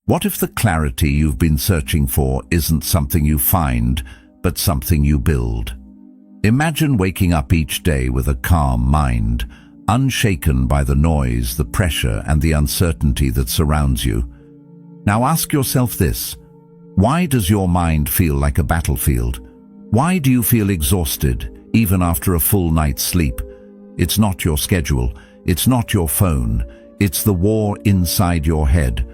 What if the clarity you've been searching for isn't something you find, but something you build? Imagine waking up each day with a calm mind, unshaken by the noise, the pressure, and the uncertainty that surrounds you. Now ask yourself this: why does your mind feel like a battlefield? Why do you feel exhausted, even after a full night's sleep? It's not your schedule, it's not your phone, it's the war inside your head,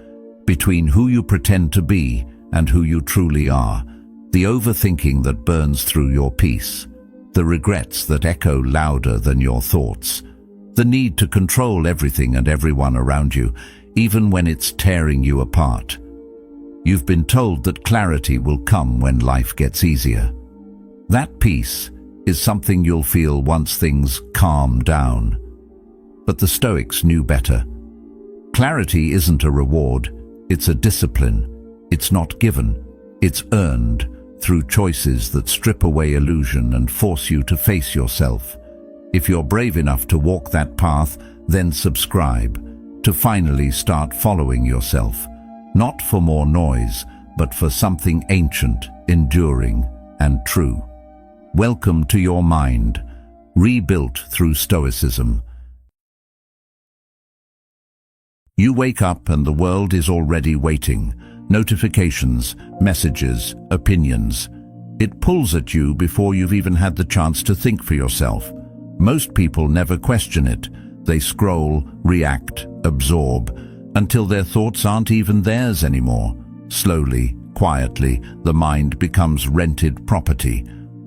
between who you pretend to be and who you truly are, the overthinking that burns through your peace, the regrets that echo louder than your thoughts, the need to control everything and everyone around you, even when it's tearing you apart. You've been told that clarity will come when life gets easier. That peace is something you'll feel once things calm down. But the Stoics knew better. Clarity isn't a reward, it's a discipline. It's not given, it's earned through choices that strip away illusion and force you to face yourself. If you're brave enough to walk that path, then subscribe, to finally start following yourself, not for more noise, but for something ancient, enduring, and true. Welcome to your mind, rebuilt through Stoicism. You wake up and the world is already waiting. Notifications, messages, opinions. It pulls at you before you've even had the chance to think for yourself. Most people never question it. They scroll, react, absorb, until their thoughts aren't even theirs anymore. Slowly, quietly, the mind becomes rented property,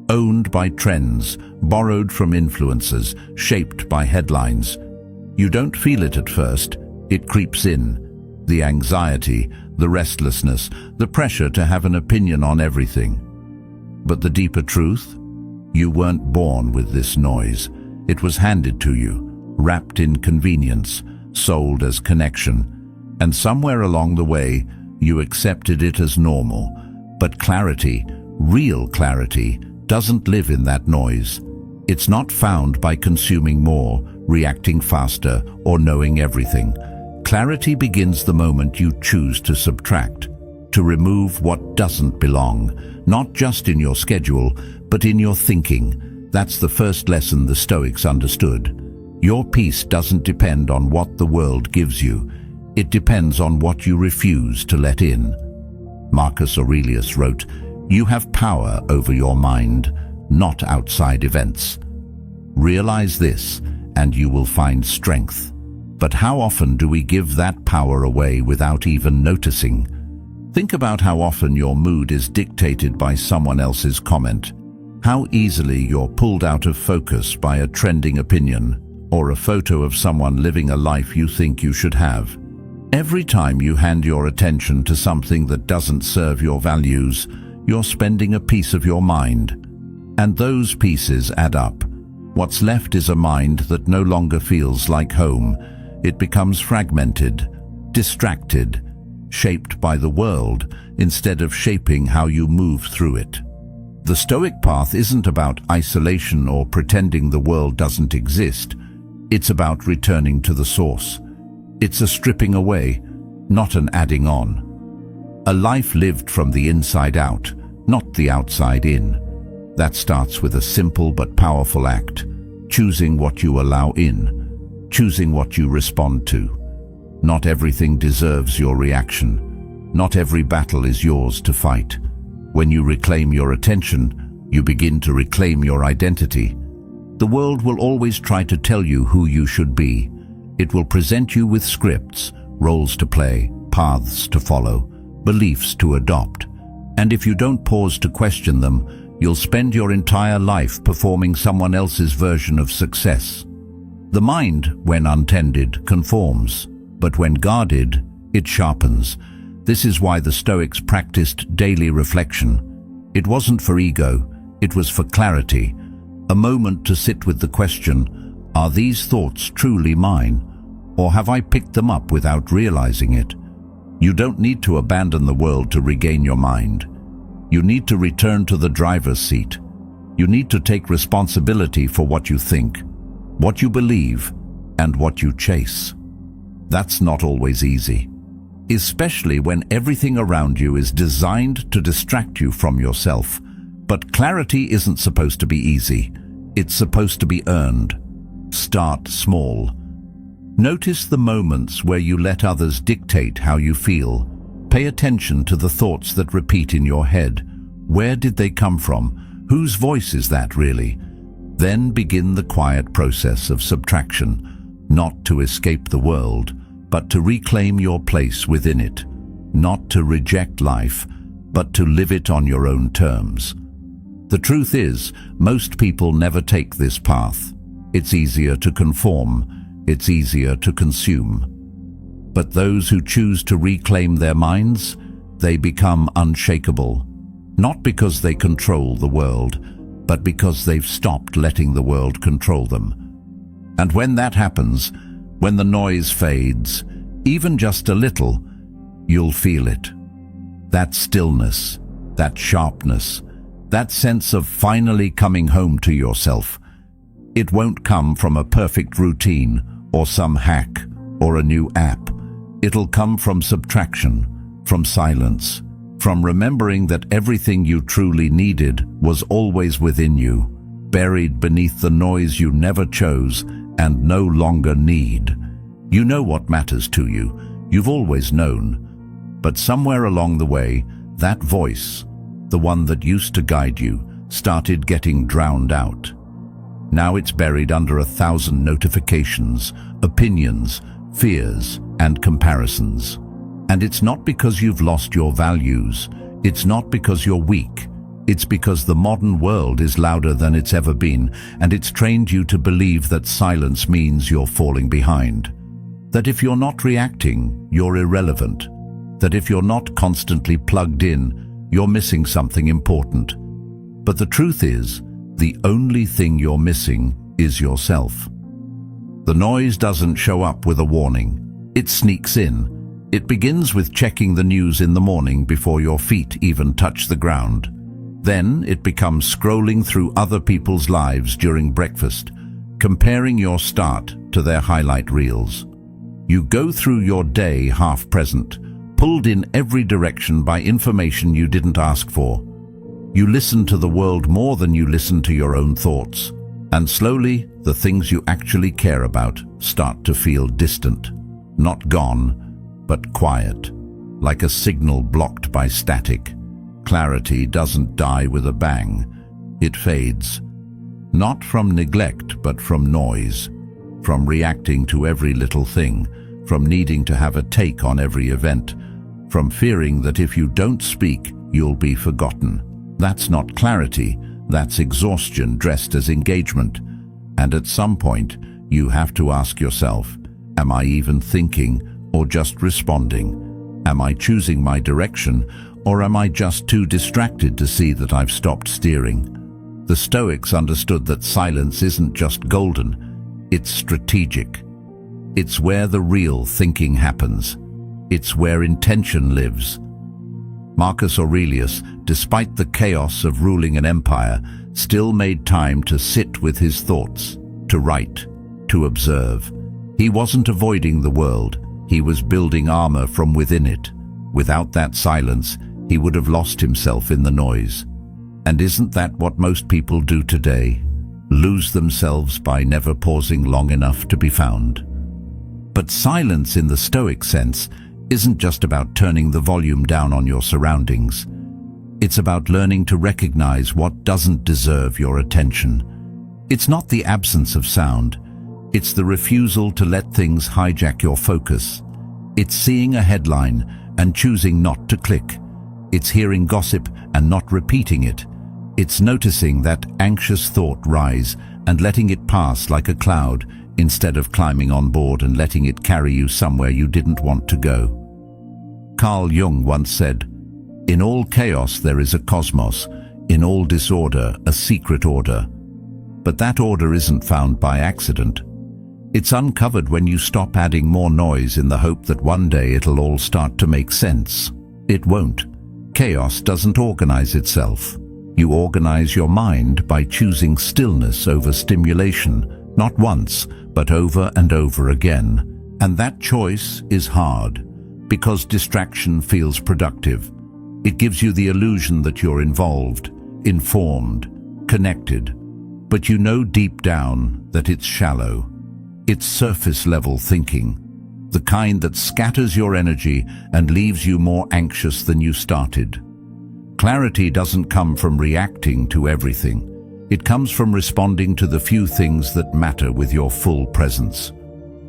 owned by trends, borrowed from influences, shaped by headlines. You don't feel it at first. It creeps in. The anxiety, the restlessness, the pressure to have an opinion on everything. But the deeper truth? You weren't born with this noise. It was handed to you, wrapped in convenience, sold as connection. And somewhere along the way, you accepted it as normal. But clarity, real clarity, doesn't live in that noise. It's not found by consuming more, reacting faster, or knowing everything. Clarity begins the moment you choose to subtract, to remove what doesn't belong, not just in your schedule, but in your thinking. That's the first lesson the Stoics understood. Your peace doesn't depend on what the world gives you. It depends on what you refuse to let in. Marcus Aurelius wrote, "You have power over your mind, not outside events." Realize this, and you will find strength. But how often do we give that power away without even noticing? Think about how often your mood is dictated by someone else's comment. How easily you're pulled out of focus by a trending opinion or a photo of someone living a life you think you should have. Every time you hand your attention to something that doesn't serve your values, you're spending a piece of your mind. And those pieces add up. What's left is a mind that no longer feels like home. It becomes fragmented, distracted, shaped by the world instead of shaping how you move through it. The Stoic path isn't about isolation or pretending the world doesn't exist. It's about returning to the source. It's a stripping away, not an adding on. A life lived from the inside out, not the outside in. That starts with a simple but powerful act: choosing what you allow in, choosing what you respond to. Not everything deserves your reaction. Not every battle is yours to fight. When you reclaim your attention, you begin to reclaim your identity. The world will always try to tell you who you should be. It will present you with scripts, roles to play, paths to follow, beliefs to adopt. And if you don't pause to question them, you'll spend your entire life performing someone else's version of success. The mind, when untended, conforms, but when guarded, it sharpens. This is why the Stoics practiced daily reflection. It wasn't for ego, it was for clarity. A moment to sit with the question, are these thoughts truly mine? Or have I picked them up without realizing it? You don't need to abandon the world to regain your mind. You need to return to the driver's seat. You need to take responsibility for what you think, what you believe, and what you chase. That's not always easy. especially when everything around you is designed to distract you from yourself. But clarity isn't supposed to be easy. It's supposed to be earned. Start small. Notice the moments where you let others dictate how you feel. Pay attention to the thoughts that repeat in your head. Where did they come from? Whose voice is that really? Then begin the quiet process of subtraction, not to escape the world, but to reclaim your place within it, not to reject life, but to live it on your own terms. The truth is, most people never take this path. It's easier to conform, it's easier to consume. But those who choose to reclaim their minds, they become unshakable, not because they control the world, but because they've stopped letting the world control them. And when that happens, when the noise fades, even just a little, you'll feel it. That stillness, that sharpness, that sense of finally coming home to yourself. It won't come from a perfect routine or some hack or a new app. It'll come from subtraction, from silence, from remembering that everything you truly needed was always within you, buried beneath the noise you never chose and no longer need. You know what matters to you. You've always known. But somewhere along the way, that voice, the one that used to guide you, started getting drowned out. Now it's buried under 1,000 notifications, opinions, fears, and comparisons. And it's not because you've lost your values. It's not because you're weak. It's because the modern world is louder than it's ever been, and it's trained you to believe that silence means you're falling behind. That if you're not reacting, you're irrelevant. That if you're not constantly plugged in, you're missing something important. But the truth is, the only thing you're missing is yourself. The noise doesn't show up with a warning. It sneaks in. It begins with checking the news in the morning before your feet even touch the ground. Then it becomes scrolling through other people's lives during breakfast, comparing your start to their highlight reels. You go through your day half present, pulled in every direction by information you didn't ask for. You listen to the world more than you listen to your own thoughts. And slowly, the things you actually care about start to feel distant. Not gone, but quiet, like a signal blocked by static. Clarity doesn't die with a bang. It fades. Not from neglect, but from noise. From reacting to every little thing. From needing to have a take on every event. From fearing that if you don't speak, you'll be forgotten. That's not clarity, that's exhaustion dressed as engagement. And at some point, you have to ask yourself, am I even thinking or just responding? Am I choosing my direction, or am I just too distracted to see that I've stopped steering? The Stoics understood that silence isn't just golden, it's strategic. It's where the real thinking happens. It's where intention lives. Marcus Aurelius, despite the chaos of ruling an empire, still made time to sit with his thoughts, to write, to observe. He wasn't avoiding the world, he was building armor from within it. Without that silence, he would have lost himself in the noise. And isn't that what most people do today? Lose themselves by never pausing long enough to be found. But silence in the Stoic sense isn't just about turning the volume down on your surroundings. It's about learning to recognize what doesn't deserve your attention. It's not the absence of sound. It's the refusal to let things hijack your focus. It's seeing a headline and choosing not to click. It's hearing gossip and not repeating it. It's noticing that anxious thought rise and letting it pass like a cloud instead of climbing on board and letting it carry you somewhere you didn't want to go. Carl Jung once said, "In all chaos there is a cosmos, in all disorder a secret order." But that order isn't found by accident. It's uncovered when you stop adding more noise in the hope that one day it'll all start to make sense. It won't. Chaos doesn't organize itself. You organize your mind by choosing stillness over stimulation, not once, but over and over again. And that choice is hard. Because distraction feels productive. It gives you the illusion that you're involved, informed, connected, but you know deep down that it's shallow. It's surface-level thinking, the kind that scatters your energy and leaves you more anxious than you started. Clarity doesn't come from reacting to everything. It comes from responding to the few things that matter with your full presence.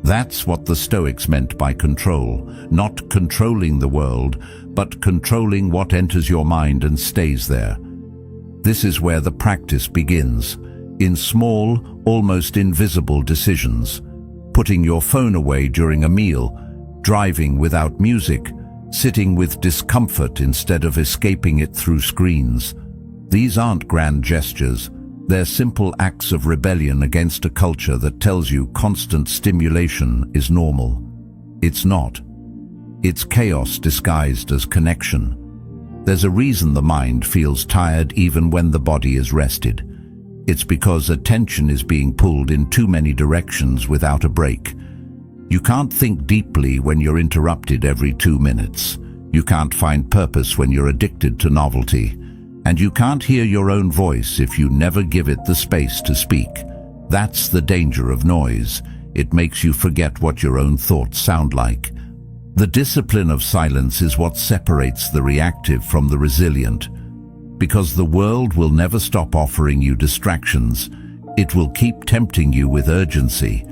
That's what the Stoics meant by control, not controlling the world, but controlling what enters your mind and stays there. This is where the practice begins, in small, almost invisible decisions. Putting your phone away during a meal, driving without music, sitting with discomfort instead of escaping it through screens. These aren't grand gestures. They're simple acts of rebellion against a culture that tells you constant stimulation is normal. It's not. It's chaos disguised as connection. There's a reason the mind feels tired even when the body is rested. It's because attention is being pulled in too many directions without a break. You can't think deeply when you're interrupted every 2 minutes. You can't find purpose when you're addicted to novelty. And you can't hear your own voice if you never give it the space to speak. That's the danger of noise. It makes you forget what your own thoughts sound like. The discipline of silence is what separates the reactive from the resilient. Because the world will never stop offering you distractions. It will keep tempting you with urgency.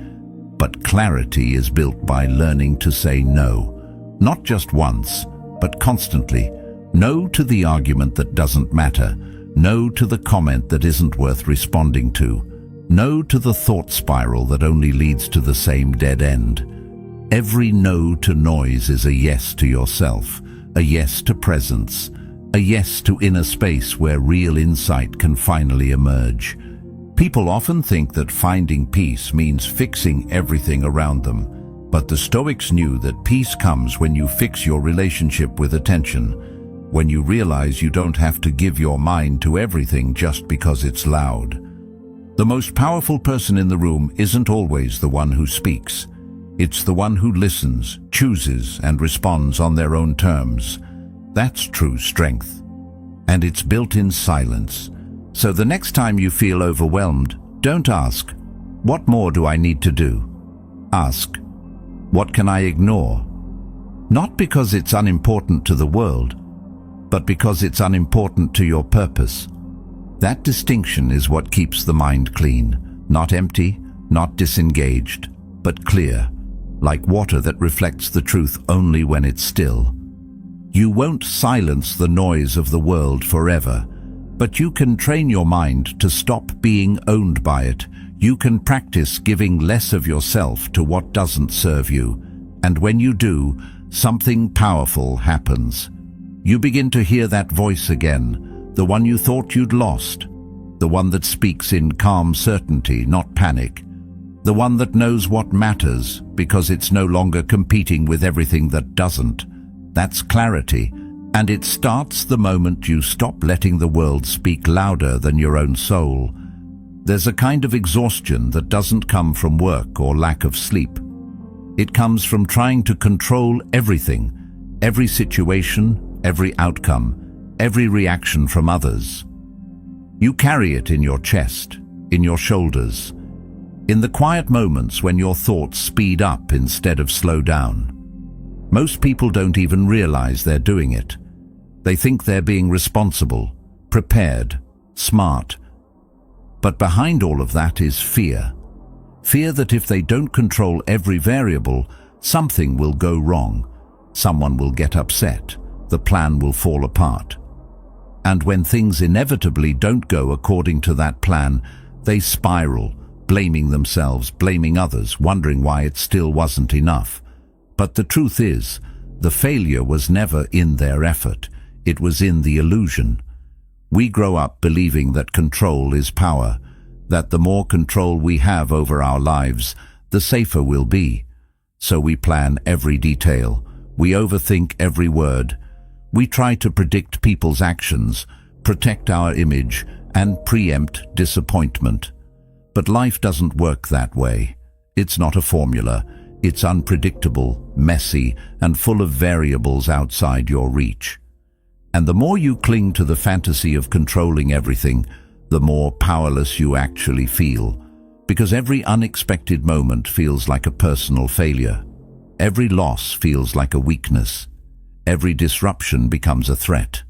But clarity is built by learning to say no. Not just once, but constantly. No to the argument that doesn't matter. No to the comment that isn't worth responding to. No to the thought spiral that only leads to the same dead end. Every no to noise is a yes to yourself, a yes to presence, a yes to inner space where real insight can finally emerge. People often think that finding peace means fixing everything around them, but the Stoics knew that peace comes when you fix your relationship with attention, when you realize you don't have to give your mind to everything just because it's loud. The most powerful person in the room isn't always the one who speaks. It's the one who listens, chooses, and responds on their own terms. That's true strength. And it's built in silence. So the next time you feel overwhelmed, don't ask, "What more do I need to do?" Ask, "What can I ignore?" Not because it's unimportant to the world, but because it's unimportant to your purpose. That distinction is what keeps the mind clean, not empty, not disengaged, but clear, like water that reflects the truth only when it's still. You won't silence the noise of the world forever, but you can train your mind to stop being owned by it. You can practice giving less of yourself to what doesn't serve you, and when you do, something powerful happens. You begin to hear that voice again, the one you thought you'd lost, the one that speaks in calm certainty, not panic, the one that knows what matters because it's no longer competing with everything that doesn't. That's clarity, and it starts the moment you stop letting the world speak louder than your own soul. There's a kind of exhaustion that doesn't come from work or lack of sleep. It comes from trying to control everything, every situation, every outcome, every reaction from others. You carry it in your chest, in your shoulders, in the quiet moments when your thoughts speed up instead of slow down. Most people don't even realize they're doing it. They think they're being responsible, prepared, smart. But behind all of that is fear. Fear that if they don't control every variable, something will go wrong. Someone will get upset. The plan will fall apart. And when things inevitably don't go according to that plan, they spiral, blaming themselves, blaming others, wondering why it still wasn't enough. But the truth is, the failure was never in their effort. It was in the illusion. We grow up believing that control is power, that the more control we have over our lives, the safer we'll be. So we plan every detail. We overthink every word. We try to predict people's actions, protect our image, and preempt disappointment. But life doesn't work that way. It's not a formula. It's unpredictable, messy, and full of variables outside your reach. And the more you cling to the fantasy of controlling everything, the more powerless you actually feel, because every unexpected moment feels like a personal failure. Every loss feels like a weakness. Every disruption becomes a threat.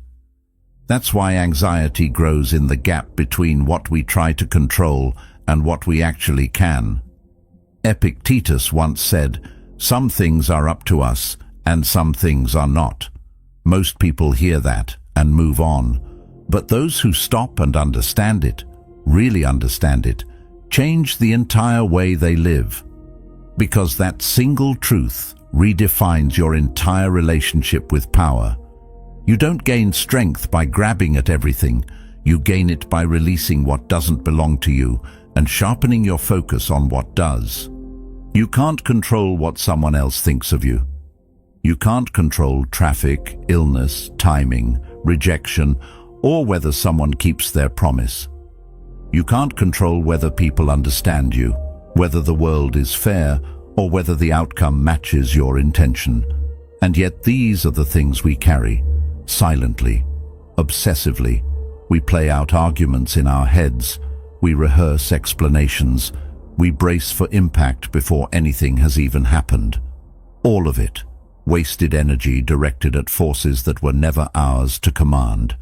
That's why anxiety grows in the gap between what we try to control and what we actually can. Epictetus once said, "Some things are up to us and some things are not." Most people hear that and move on, but those who stop and understand it, really understand it, change the entire way they live. Because that single truth redefines your entire relationship with power. You don't gain strength by grabbing at everything. You gain it by releasing what doesn't belong to you and sharpening your focus on what does. You can't control what someone else thinks of you. You can't control traffic, illness, timing, rejection, or whether someone keeps their promise. You can't control whether people understand you, whether the world is fair, or whether the outcome matches your intention. And yet these are the things we carry, silently, obsessively. We play out arguments in our heads. We rehearse explanations. We brace for impact before anything has even happened. All of it, wasted energy directed at forces that were never ours to command.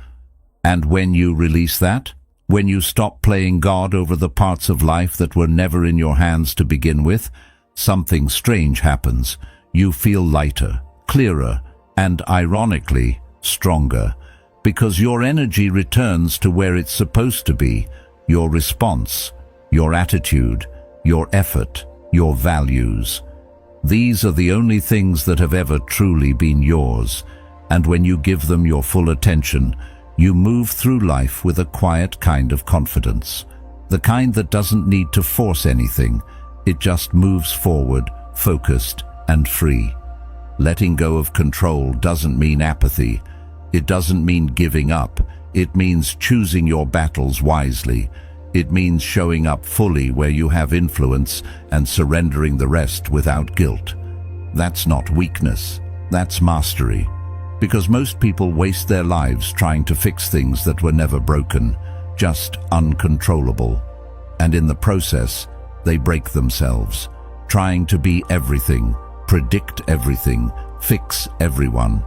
And when you release that, when you stop playing God over the parts of life that were never in your hands to begin with, something strange happens. You feel lighter, clearer, and ironically, stronger, because your energy returns to where it's supposed to be, your response, your attitude, your effort, your values. These are the only things that have ever truly been yours, and when you give them your full attention, you move through life with a quiet kind of confidence, the kind that doesn't need to force anything. It just moves forward, focused and free. Letting go of control doesn't mean apathy. It doesn't mean giving up. It means choosing your battles wisely. It means showing up fully where you have influence and surrendering the rest without guilt. That's not weakness. That's mastery. Because most people waste their lives trying to fix things that were never broken, just uncontrollable. And in the process, they break themselves, trying to be everything, predict everything, fix everyone.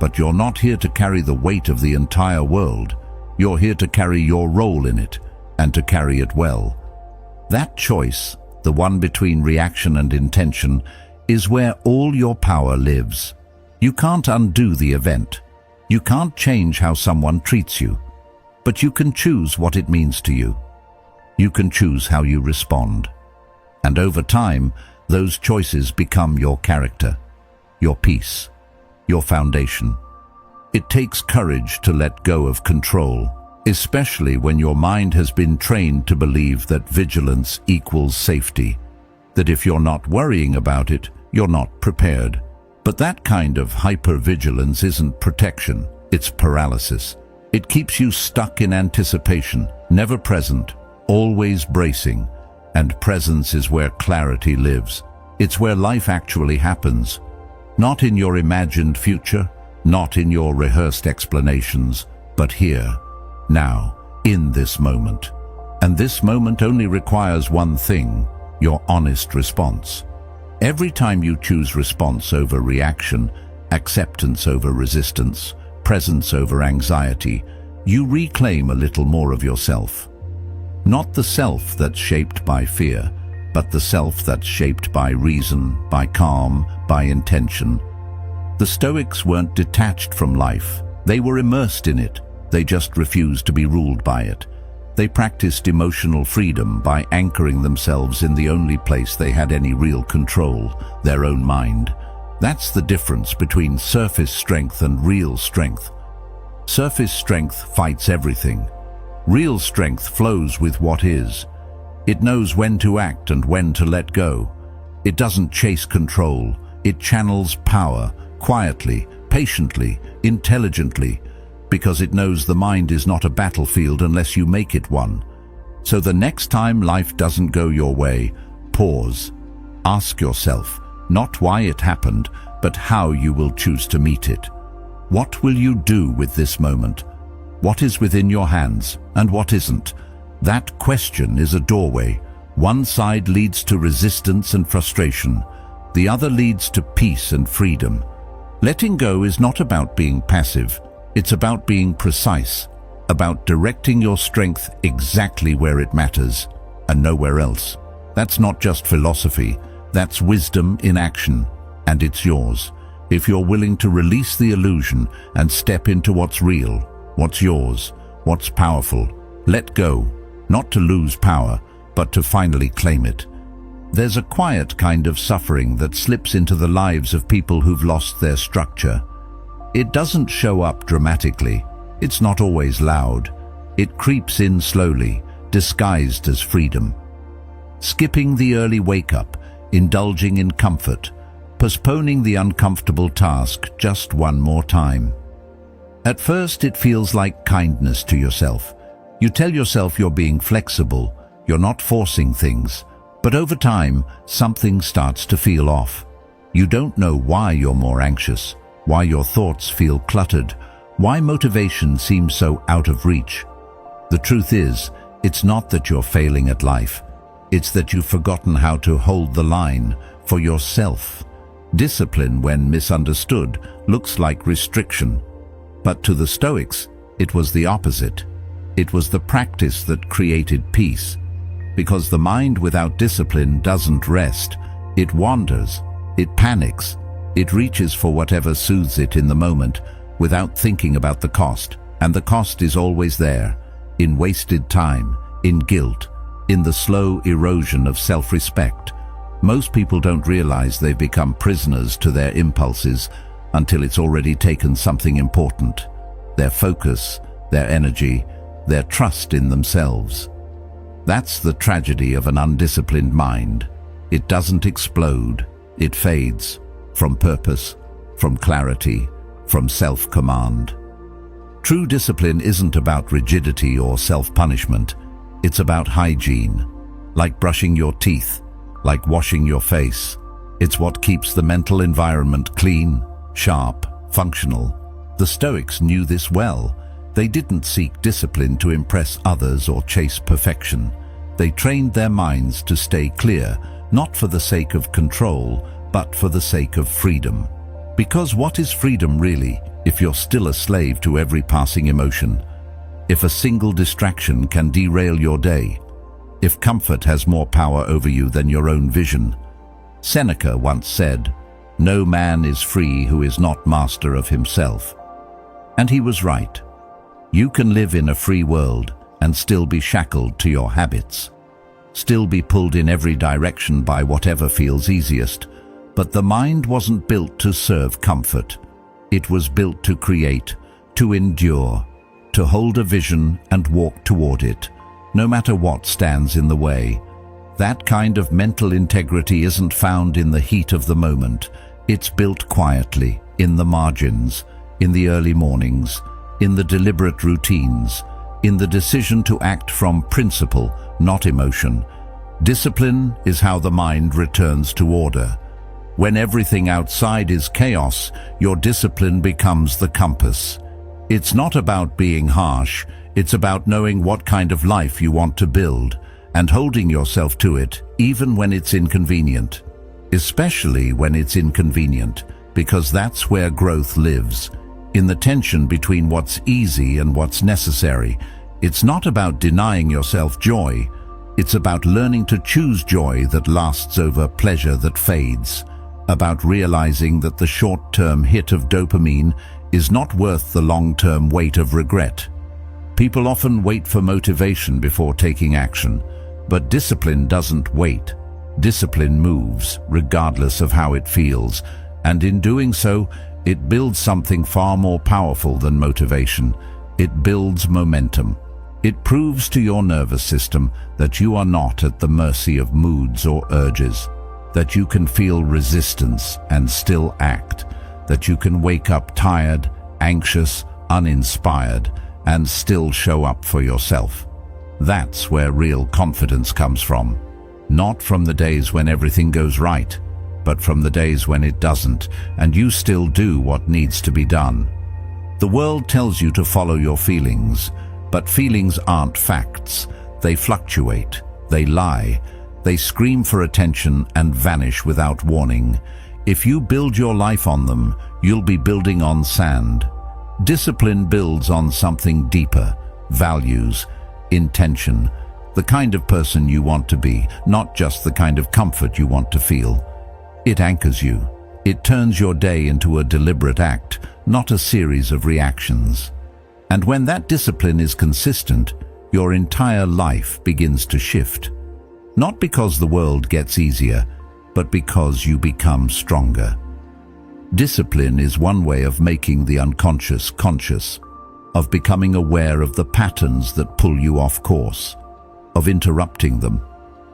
But you're not here to carry the weight of the entire world. You're here to carry your role in it, and to carry it well. That choice, the one between reaction and intention, is where all your power lives. You can't undo the event. You can't change how someone treats you. But you can choose what it means to you. You can choose how you respond. And over time, those choices become your character, your peace, your foundation. It takes courage to let go of control, especially when your mind has been trained to believe that vigilance equals safety, that if you're not worrying about it, you're not prepared. But that kind of hypervigilance isn't protection, it's paralysis. It keeps you stuck in anticipation, never present, always bracing. And presence is where clarity lives. It's where life actually happens. Not in your imagined future, not in your rehearsed explanations, but here, now, in this moment. And this moment only requires one thing, your honest response. Every time you choose response over reaction, acceptance over resistance, presence over anxiety, you reclaim a little more of yourself. Not the self that's shaped by fear, but the self that's shaped by reason, by calm, by intention. The Stoics weren't detached from life. They were immersed in it. They just refused to be ruled by it. They practiced emotional freedom by anchoring themselves in the only place they had any real control, their own mind. That's the difference between surface strength and real strength. Surface strength fights everything. Real strength flows with what is. It knows when to act and when to let go. It doesn't chase control. It channels power, quietly, patiently, intelligently, because it knows the mind is not a battlefield unless you make it one. So the next time life doesn't go your way, pause. Ask yourself, not why it happened, but how you will choose to meet it. What will you do with this moment? What is within your hands and what isn't? That question is a doorway. One side leads to resistance and frustration. The other leads to peace and freedom. Letting go is not about being passive. It's about being precise, about directing your strength exactly where it matters and nowhere else. That's not just philosophy. That's wisdom in action, and it's yours. If you're willing to release the illusion and step into what's real, what's yours, what's powerful, let go, not to lose power, but to finally claim it. There's a quiet kind of suffering that slips into the lives of people who've lost their structure. It doesn't show up dramatically. It's not always loud. It creeps in slowly, disguised as freedom. Skipping the early wake-up, indulging in comfort, postponing the uncomfortable task just one more time. At first, it feels like kindness to yourself. You tell yourself you're being flexible, you're not forcing things, but over time, something starts to feel off. You don't know why you're more anxious, why your thoughts feel cluttered, why motivation seems so out of reach. The truth is, it's not that you're failing at life. It's that you've forgotten how to hold the line for yourself. Discipline, when misunderstood, looks like restriction. But to the Stoics, it was the opposite. It was the practice that created peace. Because the mind without discipline doesn't rest. It wanders. It panics. It reaches for whatever soothes it in the moment without thinking about the cost. And the cost is always there, in wasted time, in guilt, in the slow erosion of self-respect. Most people don't realize they've become prisoners to their impulses until it's already taken something important: their focus, their energy, their trust in themselves. That's the tragedy of an undisciplined mind. It doesn't explode, it fades, from purpose, from clarity, from self-command. True discipline isn't about rigidity or self-punishment. It's about hygiene, like brushing your teeth, like washing your face. It's what keeps the mental environment clean, sharp, functional. The Stoics knew this well. They didn't seek discipline to impress others or chase perfection. They trained their minds to stay clear, not for the sake of control, but for the sake of freedom. Because what is freedom really, if you're still a slave to every passing emotion? If a single distraction can derail your day? If comfort has more power over you than your own vision? Seneca once said, "No man is free who is not master of himself." And he was right. You can live in a free world and still be shackled to your habits, still be pulled in every direction by whatever feels easiest. But the mind wasn't built to serve comfort. It was built to create, to endure, to hold a vision and walk toward it, no matter what stands in the way. That kind of mental integrity isn't found in the heat of the moment. It's built quietly, in the margins, in the early mornings, in the deliberate routines, in the decision to act from principle, not emotion. Discipline is how the mind returns to order. When everything outside is chaos, your discipline becomes the compass. It's not about being harsh, it's about knowing what kind of life you want to build and holding yourself to it even when it's inconvenient. Especially when it's inconvenient, because that's where growth lives, in the tension between what's easy and what's necessary. It's not about denying yourself joy, it's about learning to choose joy that lasts over pleasure that fades, about realizing that the short-term hit of dopamine is not worth the long-term weight of regret. People often wait for motivation before taking action, but discipline doesn't wait. Discipline moves, regardless of how it feels, and in doing so, it builds something far more powerful than motivation. It builds momentum. It proves to your nervous system that you are not at the mercy of moods or urges, that you can feel resistance and still act, that you can wake up tired, anxious, uninspired, and still show up for yourself. That's where real confidence comes from. Not from the days when everything goes right, but from the days when it doesn't, and you still do what needs to be done. The world tells you to follow your feelings, but feelings aren't facts. They fluctuate, they lie, they scream for attention and vanish without warning. If you build your life on them, you'll be building on sand. Discipline builds on something deeper: values, intention, the kind of person you want to be, not just the kind of comfort you want to feel. It anchors you. It turns your day into a deliberate act, not a series of reactions. And when that discipline is consistent, your entire life begins to shift. Not because the world gets easier, but because you become stronger. Discipline is one way of making the unconscious conscious, of becoming aware of the patterns that pull you off course, of interrupting them,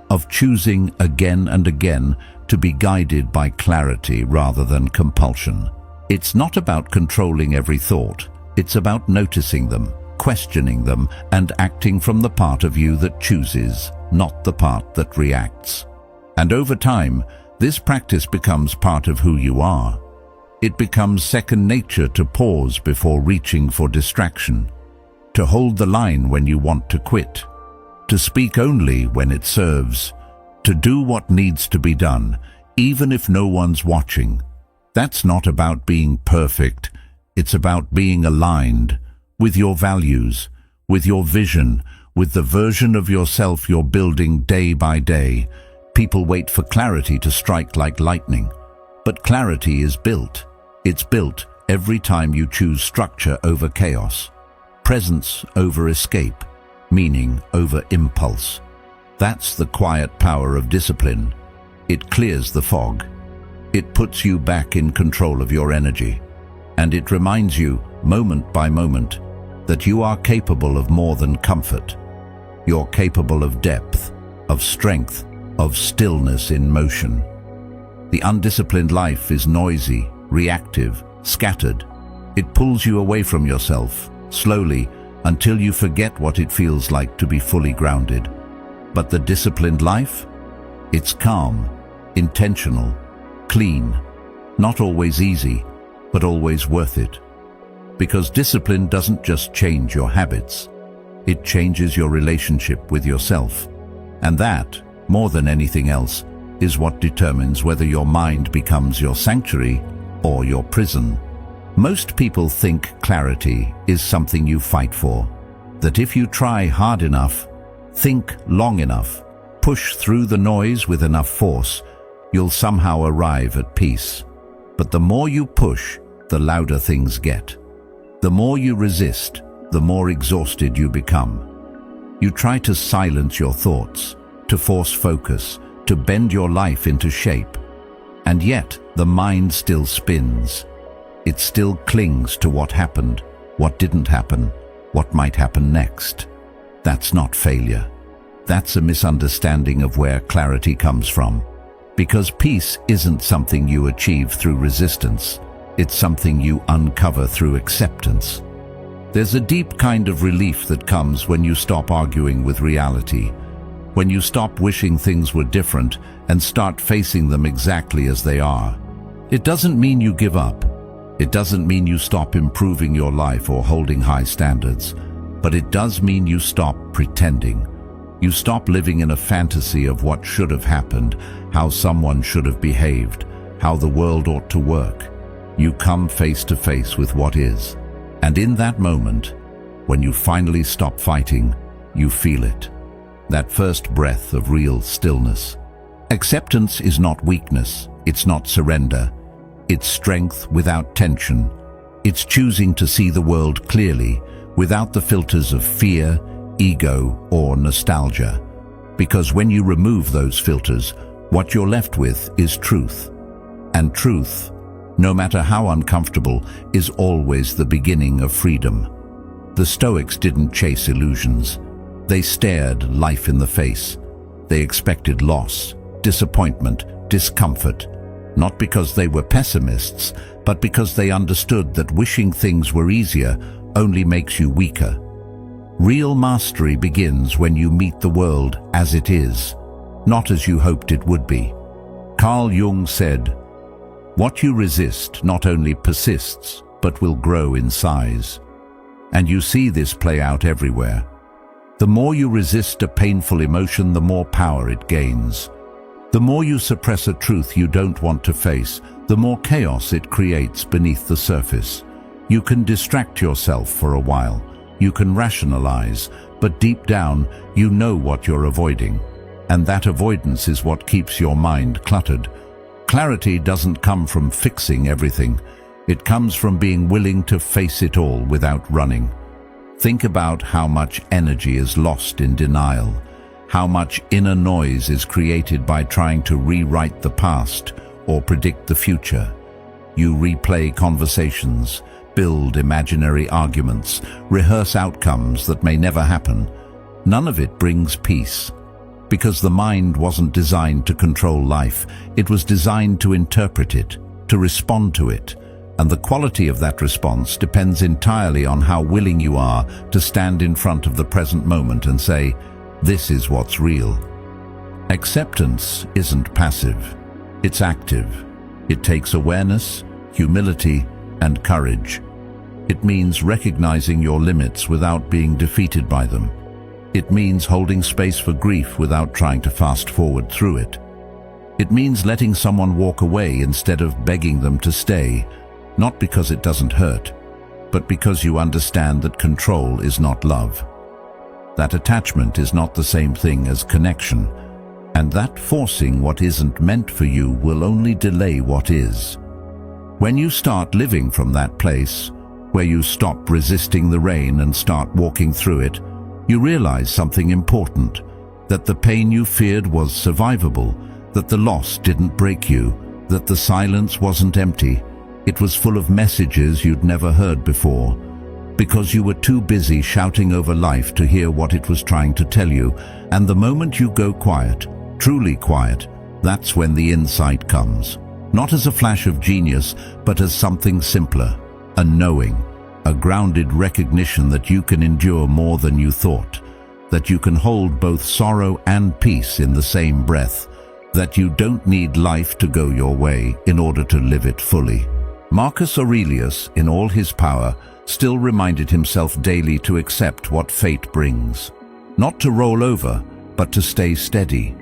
of choosing again and again to be guided by clarity rather than compulsion. It's not about controlling every thought. It's about noticing them, questioning them, and acting from the part of you that chooses, not the part that reacts. And over time, this practice becomes part of who you are. It becomes second nature to pause before reaching for distraction, to hold the line when you want to quit, to speak only when it serves, to do what needs to be done, even if no one's watching. That's not about being perfect. It's about being aligned with your values, with your vision, with the version of yourself you're building day by day. People wait for clarity to strike like lightning, but clarity is built. It's built every time you choose structure over chaos, presence over escape, meaning over impulse. That's the quiet power of discipline. It clears the fog. It puts you back in control of your energy. And it reminds you, moment by moment, that you are capable of more than comfort. You're capable of depth, of strength, of stillness in motion. The undisciplined life is noisy, reactive, scattered. It pulls you away from yourself, slowly, until you forget what it feels like to be fully grounded. But the disciplined life? It's calm, intentional, clean, not always easy, but always worth it. Because discipline doesn't just change your habits, it changes your relationship with yourself. And that, more than anything else, is what determines whether your mind becomes your sanctuary or your prison. Most people think clarity is something you fight for, that if you try hard enough, think long enough, push through the noise with enough force, you'll somehow arrive at peace. But the more you push, the louder things get. The more you resist, the more exhausted you become. You try to silence your thoughts, to force focus, to bend your life into shape. And yet, the mind still spins. It still clings to what happened, what didn't happen, what might happen next. That's not failure. That's a misunderstanding of where clarity comes from. Because peace isn't something you achieve through resistance. It's something you uncover through acceptance. There's a deep kind of relief that comes when you stop arguing with reality, when you stop wishing things were different and start facing them exactly as they are. It doesn't mean you give up. It doesn't mean you stop improving your life or holding high standards. But it does mean you stop pretending. You stop living in a fantasy of what should have happened, how someone should have behaved, how the world ought to work. You come face to face with what is. And in that moment, when you finally stop fighting, you feel it. That first breath of real stillness. Acceptance is not weakness. It's not surrender. It's strength without tension. It's choosing to see the world clearly, without the filters of fear, ego, or nostalgia. Because when you remove those filters, what you're left with is truth. And truth, no matter how uncomfortable, is always the beginning of freedom. The Stoics didn't chase illusions. They stared life in the face. They expected loss, disappointment, discomfort, not because they were pessimists, but because they understood that wishing things were easier only makes you weaker. Real mastery begins when you meet the world as it is, not as you hoped it would be. Carl Jung said, "What you resist not only persists, but will grow in size." And you see this play out everywhere. The more you resist a painful emotion, the more power it gains. The more you suppress a truth you don't want to face, the more chaos it creates beneath the surface. You can distract yourself for a while. You can rationalize, but deep down, you know what you're avoiding. And that avoidance is what keeps your mind cluttered. Clarity doesn't come from fixing everything. It comes from being willing to face it all without running. Think about how much energy is lost in denial, how much inner noise is created by trying to rewrite the past or predict the future. You replay conversations, build imaginary arguments, rehearse outcomes that may never happen. None of it brings peace, because the mind wasn't designed to control life. It was designed to interpret it, to respond to it. And the quality of that response depends entirely on how willing you are to stand in front of the present moment and say, "This is what's real." Acceptance isn't passive, it's active. It takes awareness, humility, and courage. It means recognizing your limits without being defeated by them. It means holding space for grief without trying to fast forward through it. It means letting someone walk away instead of begging them to stay, not because it doesn't hurt, but because you understand that control is not love. That attachment is not the same thing as connection, and that forcing what isn't meant for you will only delay what is. When you start living from that place, where you stop resisting the rain and start walking through it, you realize something important, that the pain you feared was survivable, that the loss didn't break you, that the silence wasn't empty. It was full of messages you'd never heard before, because you were too busy shouting over life to hear what it was trying to tell you. And the moment you go quiet, truly quiet, that's when the insight comes. Not as a flash of genius, but as something simpler, a knowing, a grounded recognition that you can endure more than you thought, that you can hold both sorrow and peace in the same breath, that you don't need life to go your way in order to live it fully. Marcus Aurelius, in all his power, still reminded himself daily to accept what fate brings. Not to roll over, but to stay steady.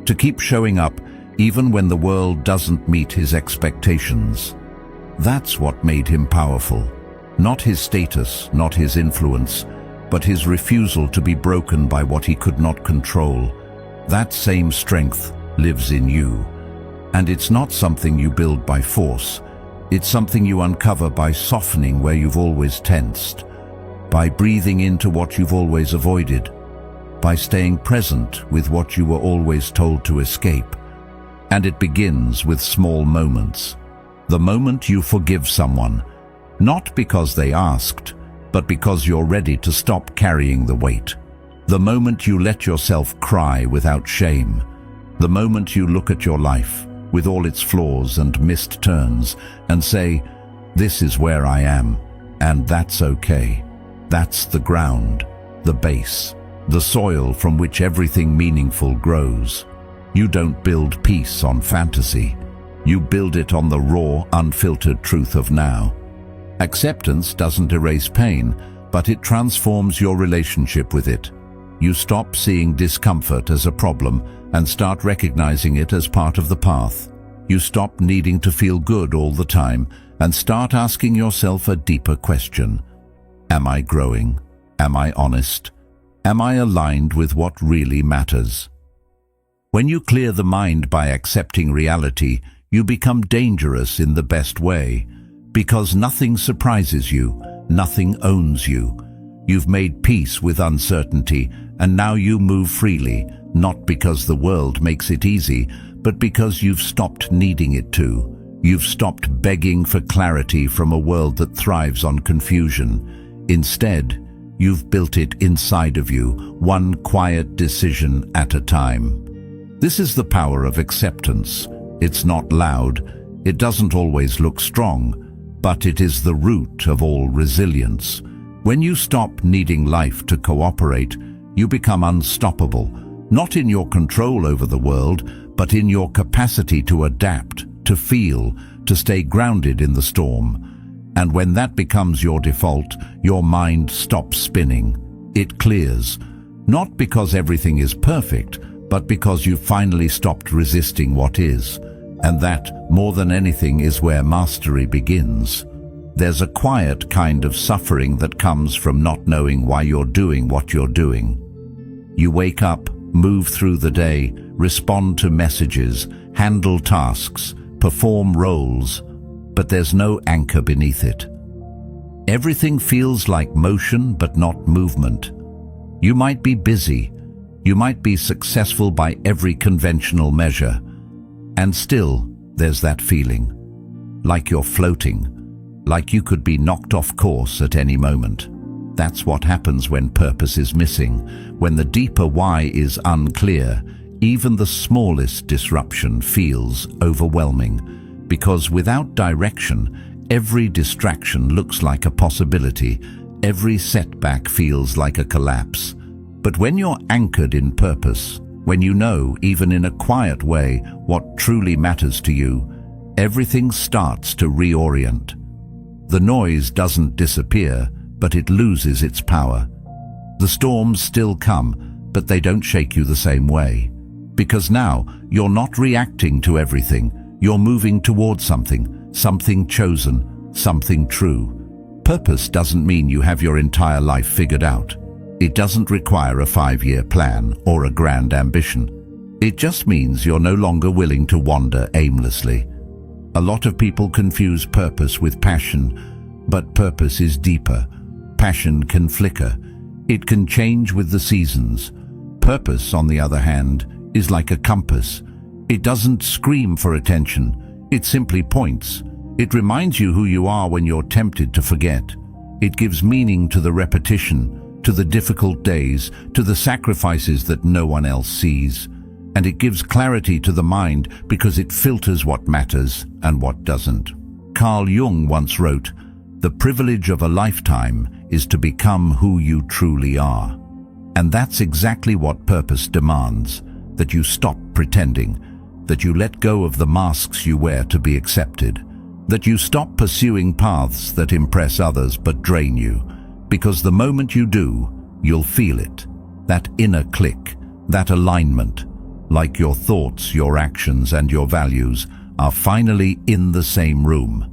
To keep showing up even when the world doesn't meet his expectations. That's what made him powerful. Not his status, not his influence, but his refusal to be broken by what he could not control. That same strength lives in you. And it's not something you build by force. It's something you uncover by softening where you've always tensed, by breathing into what you've always avoided, by staying present with what you were always told to escape. And it begins with small moments. The moment you forgive someone, not because they asked, but because you're ready to stop carrying the weight. The moment you let yourself cry without shame. The moment you look at your life, with all its flaws and missed turns, and say, "This is where I am, and that's okay." That's the ground, the base, the soil from which everything meaningful grows. You don't build peace on fantasy. You build it on the raw, unfiltered truth of now. Acceptance doesn't erase pain, but it transforms your relationship with it. You stop seeing discomfort as a problem and start recognizing it as part of the path. You stop needing to feel good all the time and start asking yourself a deeper question. Am I growing? Am I honest? Am I aligned with what really matters? When you clear the mind by accepting reality, you become dangerous in the best way, because nothing surprises you, nothing owns you. You've made peace with uncertainty, and now you move freely, not because the world makes it easy, but because you've stopped needing it to. You've stopped begging for clarity from a world that thrives on confusion. Instead, you've built it inside of you, one quiet decision at a time. This is the power of acceptance. It's not loud, it doesn't always look strong, but it is the root of all resilience. When you stop needing life to cooperate, you become unstoppable, Not in your control over the world, but in your capacity to adapt, to feel, to stay grounded in the storm. And when that becomes your default, your mind stops spinning. It clears, not because everything is perfect, but because you've finally stopped resisting what is. And that, more than anything, is where mastery begins. There's a quiet kind of suffering that comes from not knowing why you're doing what you're doing. You wake up, move through the day, respond to messages, handle tasks, perform roles, but there's no anchor beneath it. Everything feels like motion but not movement. You might be busy, you might be successful by every conventional measure, and still there's that feeling, like you're floating, like you could be knocked off course at any moment. That's what happens when purpose is missing, when the deeper why is unclear. Even the smallest disruption feels overwhelming, because without direction, every distraction looks like a possibility, every setback feels like a collapse. But when you're anchored in purpose, when you know, even in a quiet way, what truly matters to you, everything starts to reorient. The noise doesn't disappear, but it loses its power. The storms still come, but they don't shake you the same way. Because now, you're not reacting to everything, you're moving toward something chosen, something true. Purpose doesn't mean you have your entire life figured out. It doesn't require a 5-year plan or a grand ambition. It just means you're no longer willing to wander aimlessly. A lot of people confuse purpose with passion, but purpose is deeper. Passion can flicker. It can change with the seasons. Purpose, on the other hand, is like a compass. It doesn't scream for attention. It simply points. It reminds you who you are when you're tempted to forget. It gives meaning to the repetition, to the difficult days, to the sacrifices that no one else sees. And it gives clarity to the mind because it filters what matters and what doesn't. Carl Jung once wrote, "The privilege of a lifetime is to become who you truly are." And that's exactly what purpose demands, that you stop pretending, that you let go of the masks you wear to be accepted, that you stop pursuing paths that impress others but drain you, because the moment you do, you'll feel it, that inner click, that alignment, like your thoughts, your actions, and your values are finally in the same room.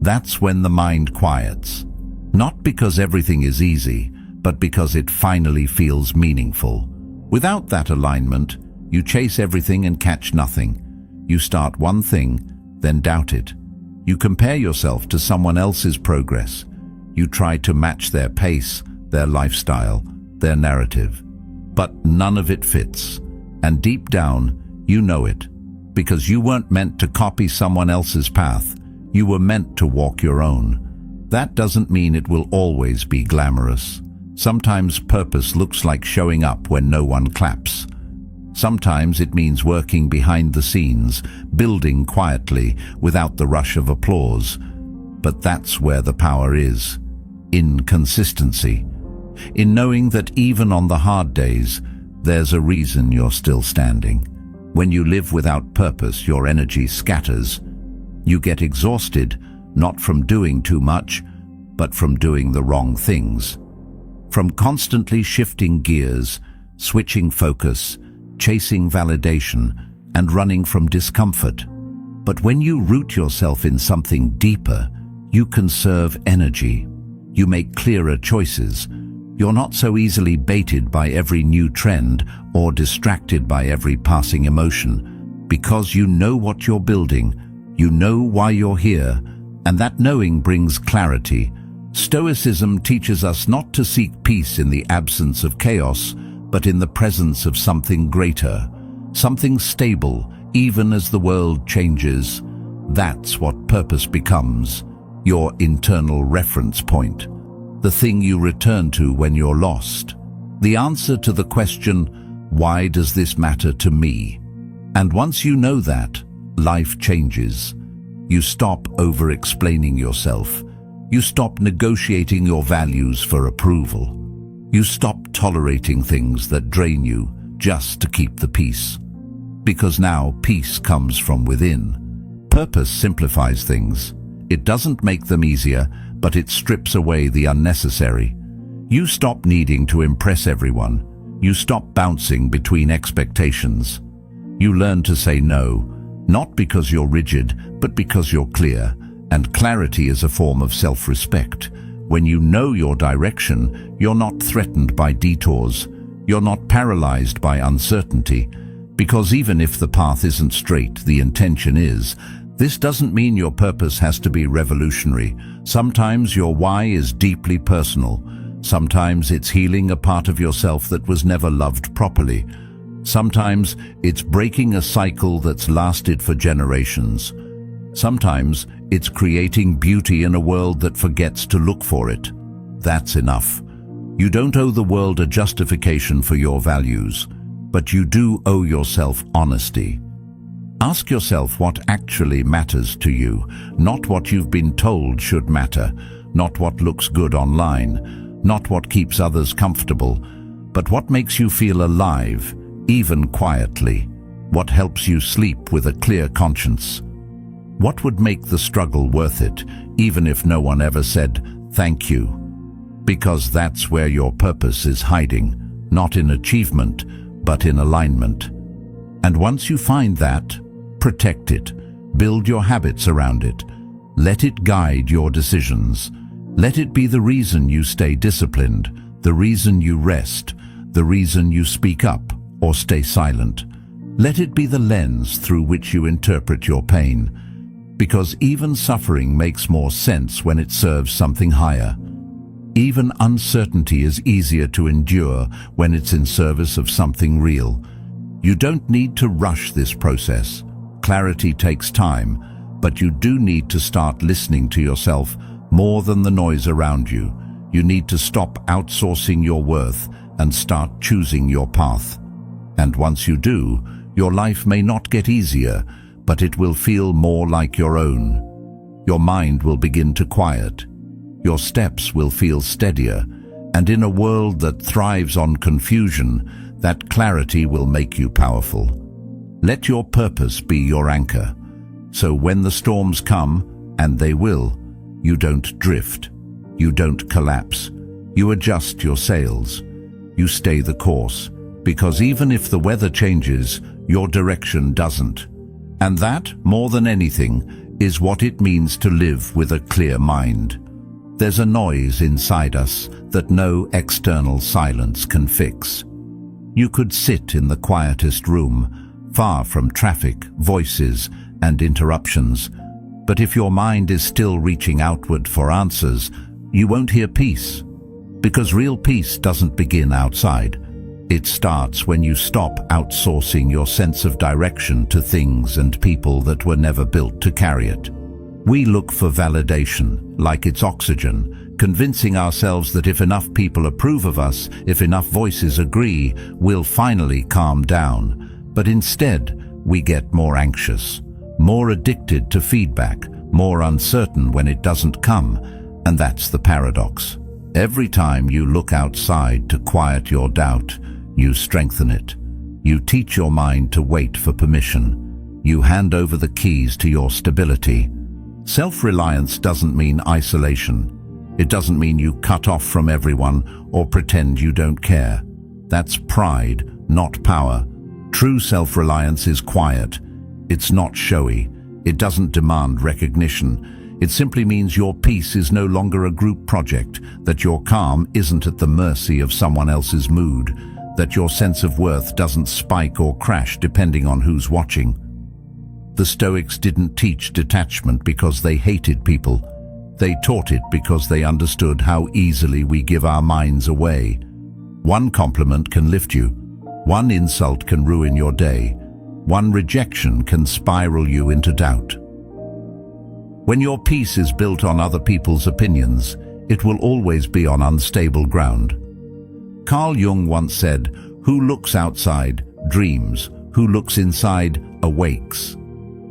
That's when the mind quiets, not because everything is easy, but because it finally feels meaningful. Without that alignment, you chase everything and catch nothing. You start one thing, then doubt it. You compare yourself to someone else's progress. You try to match their pace, their lifestyle, their narrative. But none of it fits. And deep down, you know it. Because you weren't meant to copy someone else's path. You were meant to walk your own. That doesn't mean it will always be glamorous. Sometimes purpose looks like showing up when no one claps. Sometimes it means working behind the scenes, building quietly, without the rush of applause. But that's where the power is. In consistency. In knowing that even on the hard days, there's a reason you're still standing. When you live without purpose, your energy scatters. You get exhausted, not from doing too much, but from doing the wrong things. From constantly shifting gears, switching focus, chasing validation, and running from discomfort. But when you root yourself in something deeper, you conserve energy. You make clearer choices. You're not so easily baited by every new trend or distracted by every passing emotion, because you know what you're building, you know why you're here, and that knowing brings clarity. Stoicism teaches us not to seek peace in the absence of chaos, but in the presence of something greater, something stable, even as the world changes. That's what purpose becomes, your internal reference point, the thing you return to when you're lost, the answer to the question, why does this matter to me? And once you know that, life changes. You stop over-explaining yourself. You stop negotiating your values for approval. You stop tolerating things that drain you just to keep the peace. Because now peace comes from within. Purpose simplifies things. It doesn't make them easier, but it strips away the unnecessary. You stop needing to impress everyone. You stop bouncing between expectations. You learn to say no, not because you're rigid, but because you're clear. And clarity is a form of self-respect. When you know your direction, you're not threatened by detours. You're not paralyzed by uncertainty. Because even if the path isn't straight, the intention is. This doesn't mean your purpose has to be revolutionary. Sometimes your why is deeply personal. Sometimes it's healing a part of yourself that was never loved properly. Sometimes it's breaking a cycle that's lasted for generations. Sometimes it's creating beauty in a world that forgets to look for it. That's enough. You don't owe the world a justification for your values, but you do owe yourself honesty. Ask yourself what actually matters to you, not what you've been told should matter, not what looks good online, not what keeps others comfortable, but what makes you feel alive, even quietly. What helps you sleep with a clear conscience? What would make the struggle worth it, even if no one ever said, "Thank you"? Because that's where your purpose is hiding, not in achievement, but in alignment. And once you find that, protect it. Build your habits around it. Let it guide your decisions. Let it be the reason you stay disciplined, the reason you rest, the reason you speak up or stay silent. Let it be the lens through which you interpret your pain. Because even suffering makes more sense when it serves something higher. Even uncertainty is easier to endure when it's in service of something real. You don't need to rush this process. Clarity takes time, but you do need to start listening to yourself more than the noise around you. You need to stop outsourcing your worth and start choosing your path. And once you do, your life may not get easier, but it will feel more like your own. Your mind will begin to quiet. Your steps will feel steadier, and in a world that thrives on confusion, that clarity will make you powerful. Let your purpose be your anchor, so when the storms come, and they will, you don't drift, you don't collapse, you adjust your sails, you stay the course, because even if the weather changes, your direction doesn't. And that, more than anything, is what it means to live with a clear mind. There's a noise inside us that no external silence can fix. You could sit in the quietest room, far from traffic, voices, and interruptions, but if your mind is still reaching outward for answers, you won't hear peace. Because real peace doesn't begin outside. It starts when you stop outsourcing your sense of direction to things and people that were never built to carry it. We look for validation, like it's oxygen, convincing ourselves that if enough people approve of us, if enough voices agree, we'll finally calm down. But instead, we get more anxious, more addicted to feedback, more uncertain when it doesn't come. And that's the paradox. Every time you look outside to quiet your doubt, you strengthen it. You teach your mind to wait for permission. You hand over the keys to your stability. Self-reliance doesn't mean isolation. It doesn't mean you cut off from everyone or pretend you don't care. That's pride, not power. True self-reliance is quiet. It's not showy. It doesn't demand recognition. It simply means your peace is no longer a group project, that your calm isn't at the mercy of someone else's mood, that your sense of worth doesn't spike or crash depending on who's watching. The Stoics didn't teach detachment because they hated people. They taught it because they understood how easily we give our minds away. One compliment can lift you. One insult can ruin your day. One rejection can spiral you into doubt. When your peace is built on other people's opinions, it will always be on unstable ground. Carl Jung once said, "Who looks outside dreams, who looks inside awakes."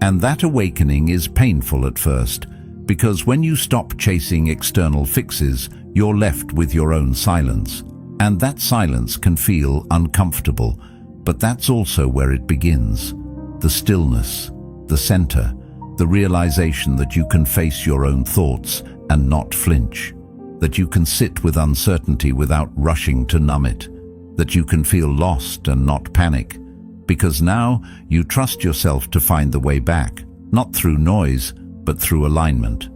And that awakening is painful at first, because when you stop chasing external fixes, you're left with your own silence. And that silence can feel uncomfortable, But that's also where it begins. The stillness, the center, the realization that you can face your own thoughts and not flinch, that you can sit with uncertainty without rushing to numb it, that you can feel lost and not panic, because now you trust yourself to find the way back, not through noise, but through alignment.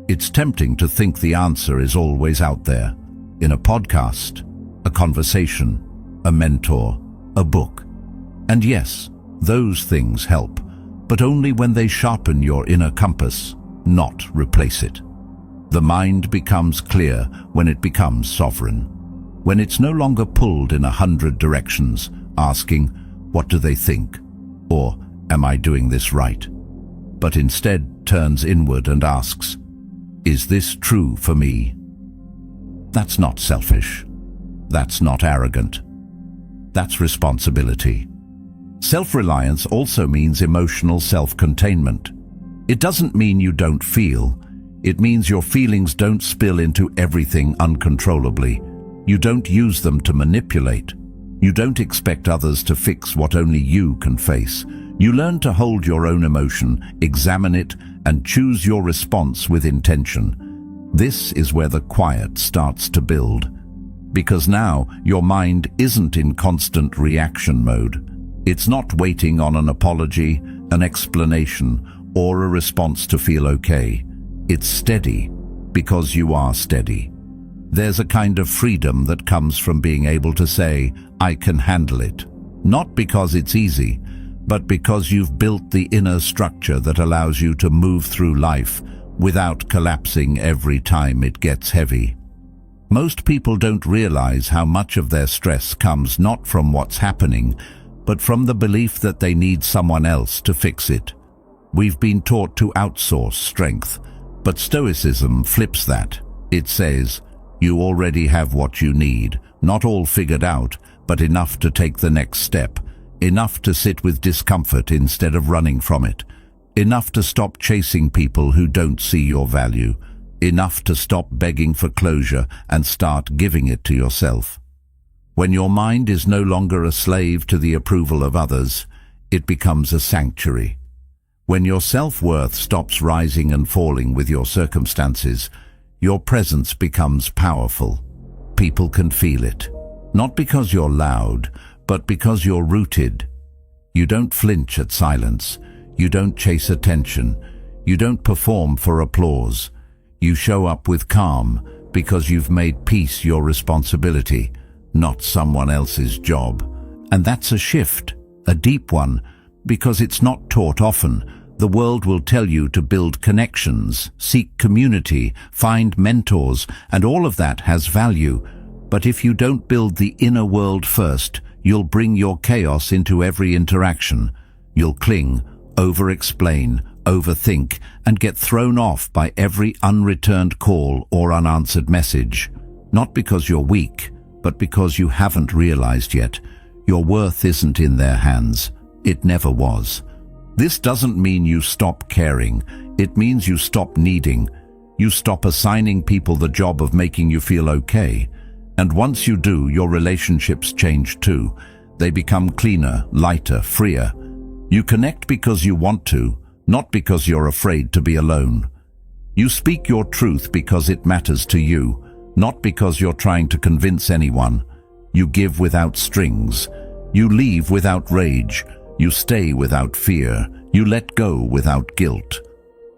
It's tempting to think the answer is always out there, in a podcast, a conversation, a mentor, a book. And yes, those things help, but only when they sharpen your inner compass, not replace it. The mind becomes clear when it becomes sovereign, when it's no longer pulled in 100 directions, asking, what do they think? Or, am I doing this right? But instead turns inward and asks, is this true for me? That's not selfish. That's not arrogant. That's responsibility. Self-reliance also means emotional self-containment. It doesn't mean you don't feel. It means your feelings don't spill into everything uncontrollably. You don't use them to manipulate. You don't expect others to fix what only you can face. You learn to hold your own emotion, examine it, and choose your response with intention. This is where the quiet starts to build. Because now your mind isn't in constant reaction mode. It's not waiting on an apology, an explanation, or a response to feel okay. It's steady because you are steady. There's a kind of freedom that comes from being able to say, I can handle it. Not because it's easy, but because you've built the inner structure that allows you to move through life without collapsing every time it gets heavy. Most people don't realize how much of their stress comes not from what's happening, but from the belief that they need someone else to fix it. We've been taught to outsource strength, but Stoicism flips that. It says, you already have what you need, not all figured out, but enough to take the next step, enough to sit with discomfort instead of running from it, enough to stop chasing people who don't see your value, enough to stop begging for closure and start giving it to yourself. When your mind is no longer a slave to the approval of others, it becomes a sanctuary. When your self-worth stops rising and falling with your circumstances, your presence becomes powerful. People can feel it, not because you're loud, but because you're rooted. You don't flinch at silence. You don't chase attention. You don't perform for applause. You show up with calm because you've made peace your responsibility, not someone else's job. And that's a shift, a deep one, because it's not taught often. The world will tell you to build connections, seek community, find mentors, and all of that has value. But if you don't build the inner world first, you'll bring your chaos into every interaction. You'll cling, over-explain, overthink, and get thrown off by every unreturned call or unanswered message. Not because you're weak, but because you haven't realized yet. Your worth isn't in their hands. It never was. This doesn't mean you stop caring. It means you stop needing. You stop assigning people the job of making you feel okay. And once you do, your relationships change too. They become cleaner, lighter, freer. You connect because you want to, not because you're afraid to be alone. You speak your truth because it matters to you, not because you're trying to convince anyone. You give without strings. You leave without rage. You stay without fear. You let go without guilt.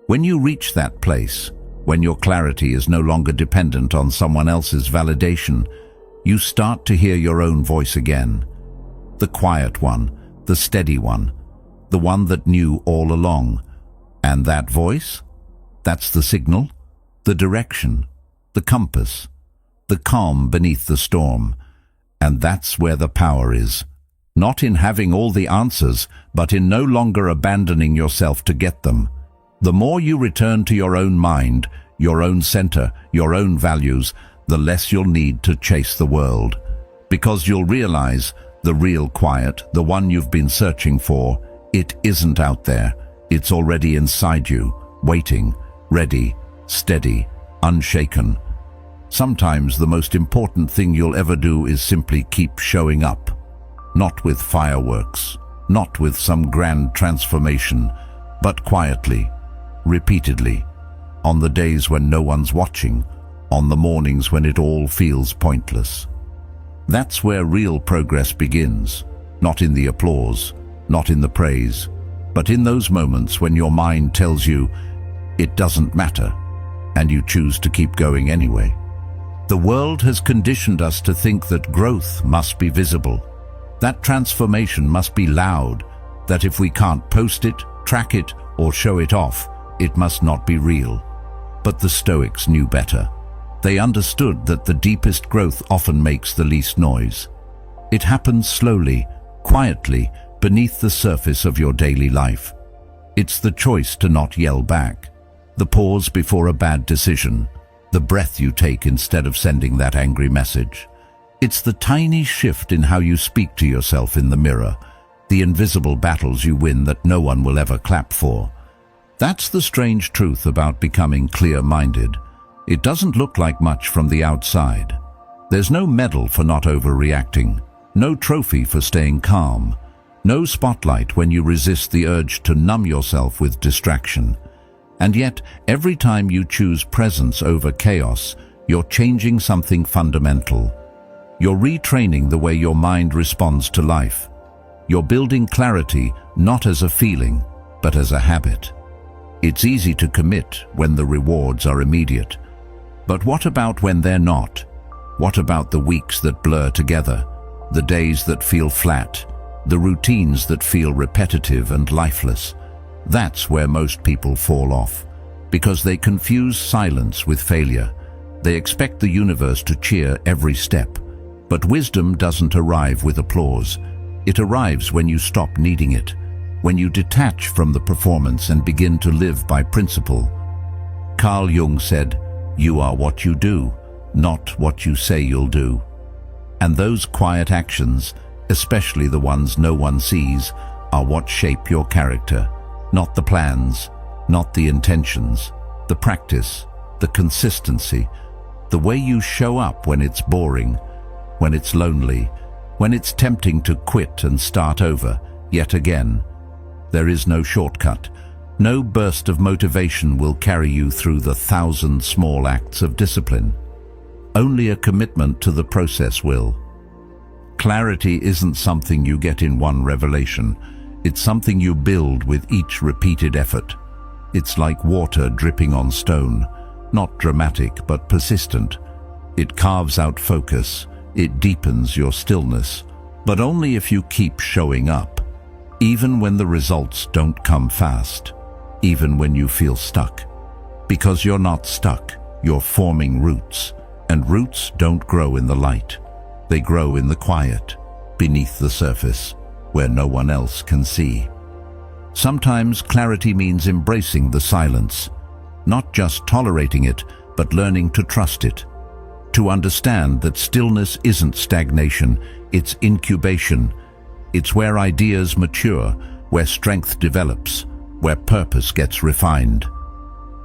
When you reach that place, when your clarity is no longer dependent on someone else's validation, you start to hear your own voice again. The quiet one, the steady one, the one that knew all along. And that voice? That's the signal, the direction, the compass, the calm beneath the storm. And that's where the power is. Not in having all the answers, but in no longer abandoning yourself to get them. The more you return to your own mind, your own center, your own values, the less you'll need to chase the world. Because you'll realize the real quiet, the one you've been searching for, it isn't out there. It's already inside you, waiting, ready, steady, unshaken. Sometimes the most important thing you'll ever do is simply keep showing up. not with fireworks, not with some grand transformation, but quietly, repeatedly, on the days when no one's watching, on the mornings when it all feels pointless. That's where real progress begins, not in the applause, not in the praise, but in those moments when your mind tells you it doesn't matter, and you choose to keep going anyway. The world has conditioned us to think that growth must be visible, that transformation must be loud, that if we can't post it, track it, or show it off, it must not be real. But the Stoics knew better. They understood that the deepest growth often makes the least noise. It happens slowly, quietly, beneath the surface of your daily life. It's the choice to not yell back, the pause before a bad decision, the breath you take instead of sending that angry message. It's the tiny shift in how you speak to yourself in the mirror, the invisible battles you win that no one will ever clap for. That's the strange truth about becoming clear-minded. It doesn't look like much from the outside. There's no medal for not overreacting, no trophy for staying calm, no spotlight when you resist the urge to numb yourself with distraction. And yet, every time you choose presence over chaos, you're changing something fundamental. You're retraining the way your mind responds to life. You're building clarity not as a feeling, but as a habit. It's easy to commit when the rewards are immediate. But what about when they're not? What about the weeks that blur together, the days that feel flat, the routines that feel repetitive and lifeless? That's where most people fall off, because they confuse silence with failure. They expect the universe to cheer every step. But wisdom doesn't arrive with applause. It arrives when you stop needing it, when you detach from the performance and begin to live by principle. Carl Jung said, "You are what you do, not what you say you'll do." And those quiet actions, especially the ones no one sees, are what shape your character. Not the plans, not the intentions, the practice, the consistency, the way you show up when it's boring, when it's lonely, when it's tempting to quit and start over, yet again. There is no shortcut. No burst of motivation will carry you through the 1,000 small acts of discipline. Only a commitment to the process will. Clarity isn't something you get in one revelation. It's something you build with each repeated effort. It's like water dripping on stone, not dramatic but persistent. It carves out focus. It deepens your stillness, but only if you keep showing up, even when the results don't come fast, even when you feel stuck. Because you're not stuck, you're forming roots, and roots don't grow in the light. They grow in the quiet, beneath the surface, where no one else can see. Sometimes clarity means embracing the silence, not just tolerating it, but learning to trust it. To understand that stillness isn't stagnation, it's incubation. It's where ideas mature, where strength develops, where purpose gets refined.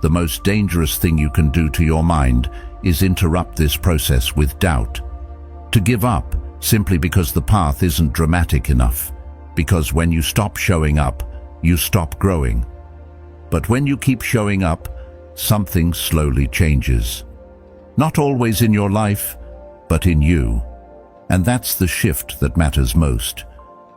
The most dangerous thing you can do to your mind is interrupt this process with doubt. To give up simply because the path isn't dramatic enough. Because when you stop showing up, you stop growing. But when you keep showing up, something slowly changes. Not always in your life, but in you. And that's the shift that matters most,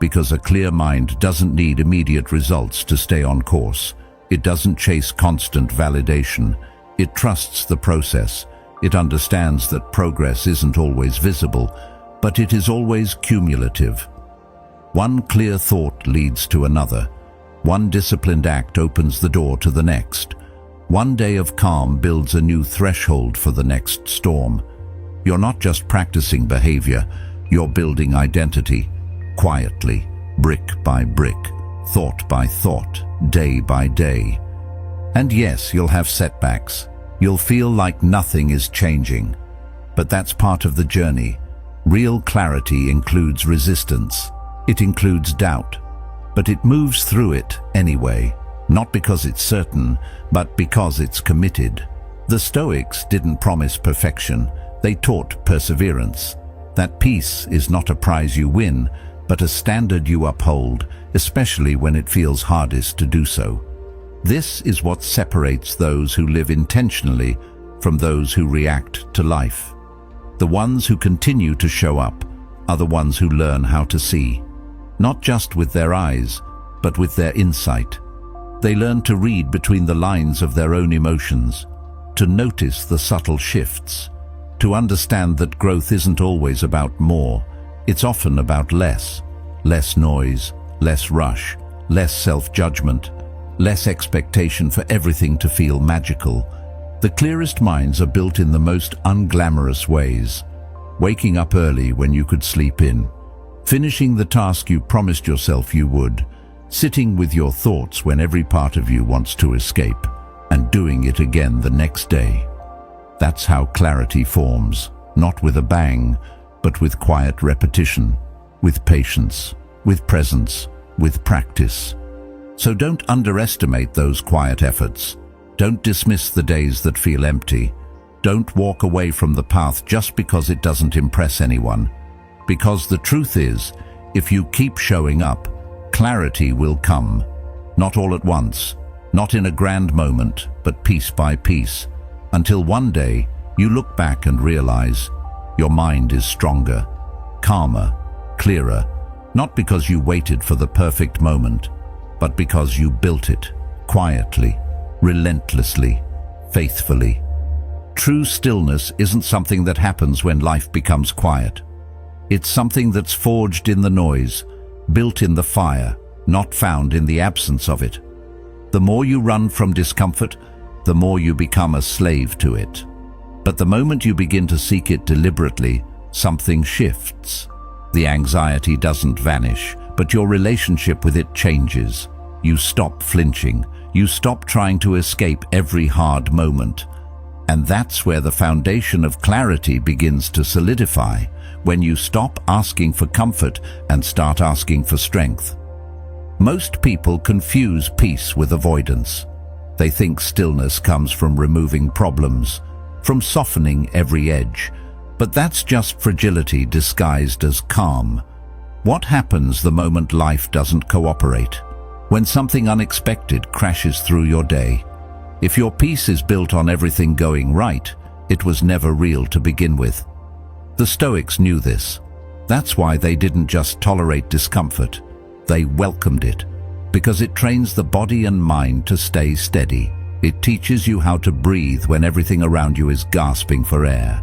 because a clear mind doesn't need immediate results to stay on course. It doesn't chase constant validation. It trusts the process. It understands that progress isn't always visible, but it is always cumulative. One clear thought leads to another. One disciplined act opens the door to the next. One day of calm builds a new threshold for the next storm. You're not just practicing behavior, you're building identity, quietly, brick by brick, thought by thought, day by day. And yes, you'll have setbacks. You'll feel like nothing is changing. But that's part of the journey. Real clarity includes resistance. It includes doubt. But it moves through it anyway, not because it's certain, but because it's committed. The Stoics didn't promise perfection. They taught perseverance. That peace is not a prize you win, but a standard you uphold, especially when it feels hardest to do so. This is what separates those who live intentionally from those who react to life. The ones who continue to show up are the ones who learn how to see, not just with their eyes, but with their insight. They learn to read between the lines of their own emotions, to notice the subtle shifts, to understand that growth isn't always about more, it's often about less. Less noise, less rush, less self-judgment, less expectation for everything to feel magical. The clearest minds are built in the most unglamorous ways. Waking up early when you could sleep in, finishing the task you promised yourself you would, sitting with your thoughts when every part of you wants to escape, and doing it again the next day. That's how clarity forms, not with a bang, but with quiet repetition, with patience, with presence, with practice. So don't underestimate those quiet efforts. Don't dismiss the days that feel empty. Don't walk away from the path just because it doesn't impress anyone. Because the truth is, if you keep showing up, clarity will come. Not all at once, not in a grand moment, but piece by piece, until one day you look back and realize your mind is stronger, calmer, clearer, not because you waited for the perfect moment, but because you built it, quietly, relentlessly, faithfully. True stillness isn't something that happens when life becomes quiet. It's something that's forged in the noise, built in the fire, not found in the absence of it. The more you run from discomfort, the more you become a slave to it. But the moment you begin to seek it deliberately, something shifts. The anxiety doesn't vanish, but your relationship with it changes. You stop flinching. You stop trying to escape every hard moment. And that's where the foundation of clarity begins to solidify, when you stop asking for comfort and start asking for strength. Most people confuse peace with avoidance. They think stillness comes from removing problems, from softening every edge. But that's just fragility disguised as calm. What happens the moment life doesn't cooperate? When something unexpected crashes through your day? If your peace is built on everything going right, it was never real to begin with. The Stoics knew this. That's why they didn't just tolerate discomfort. They welcomed it, because it trains the body and mind to stay steady. It teaches you how to breathe when everything around you is gasping for air.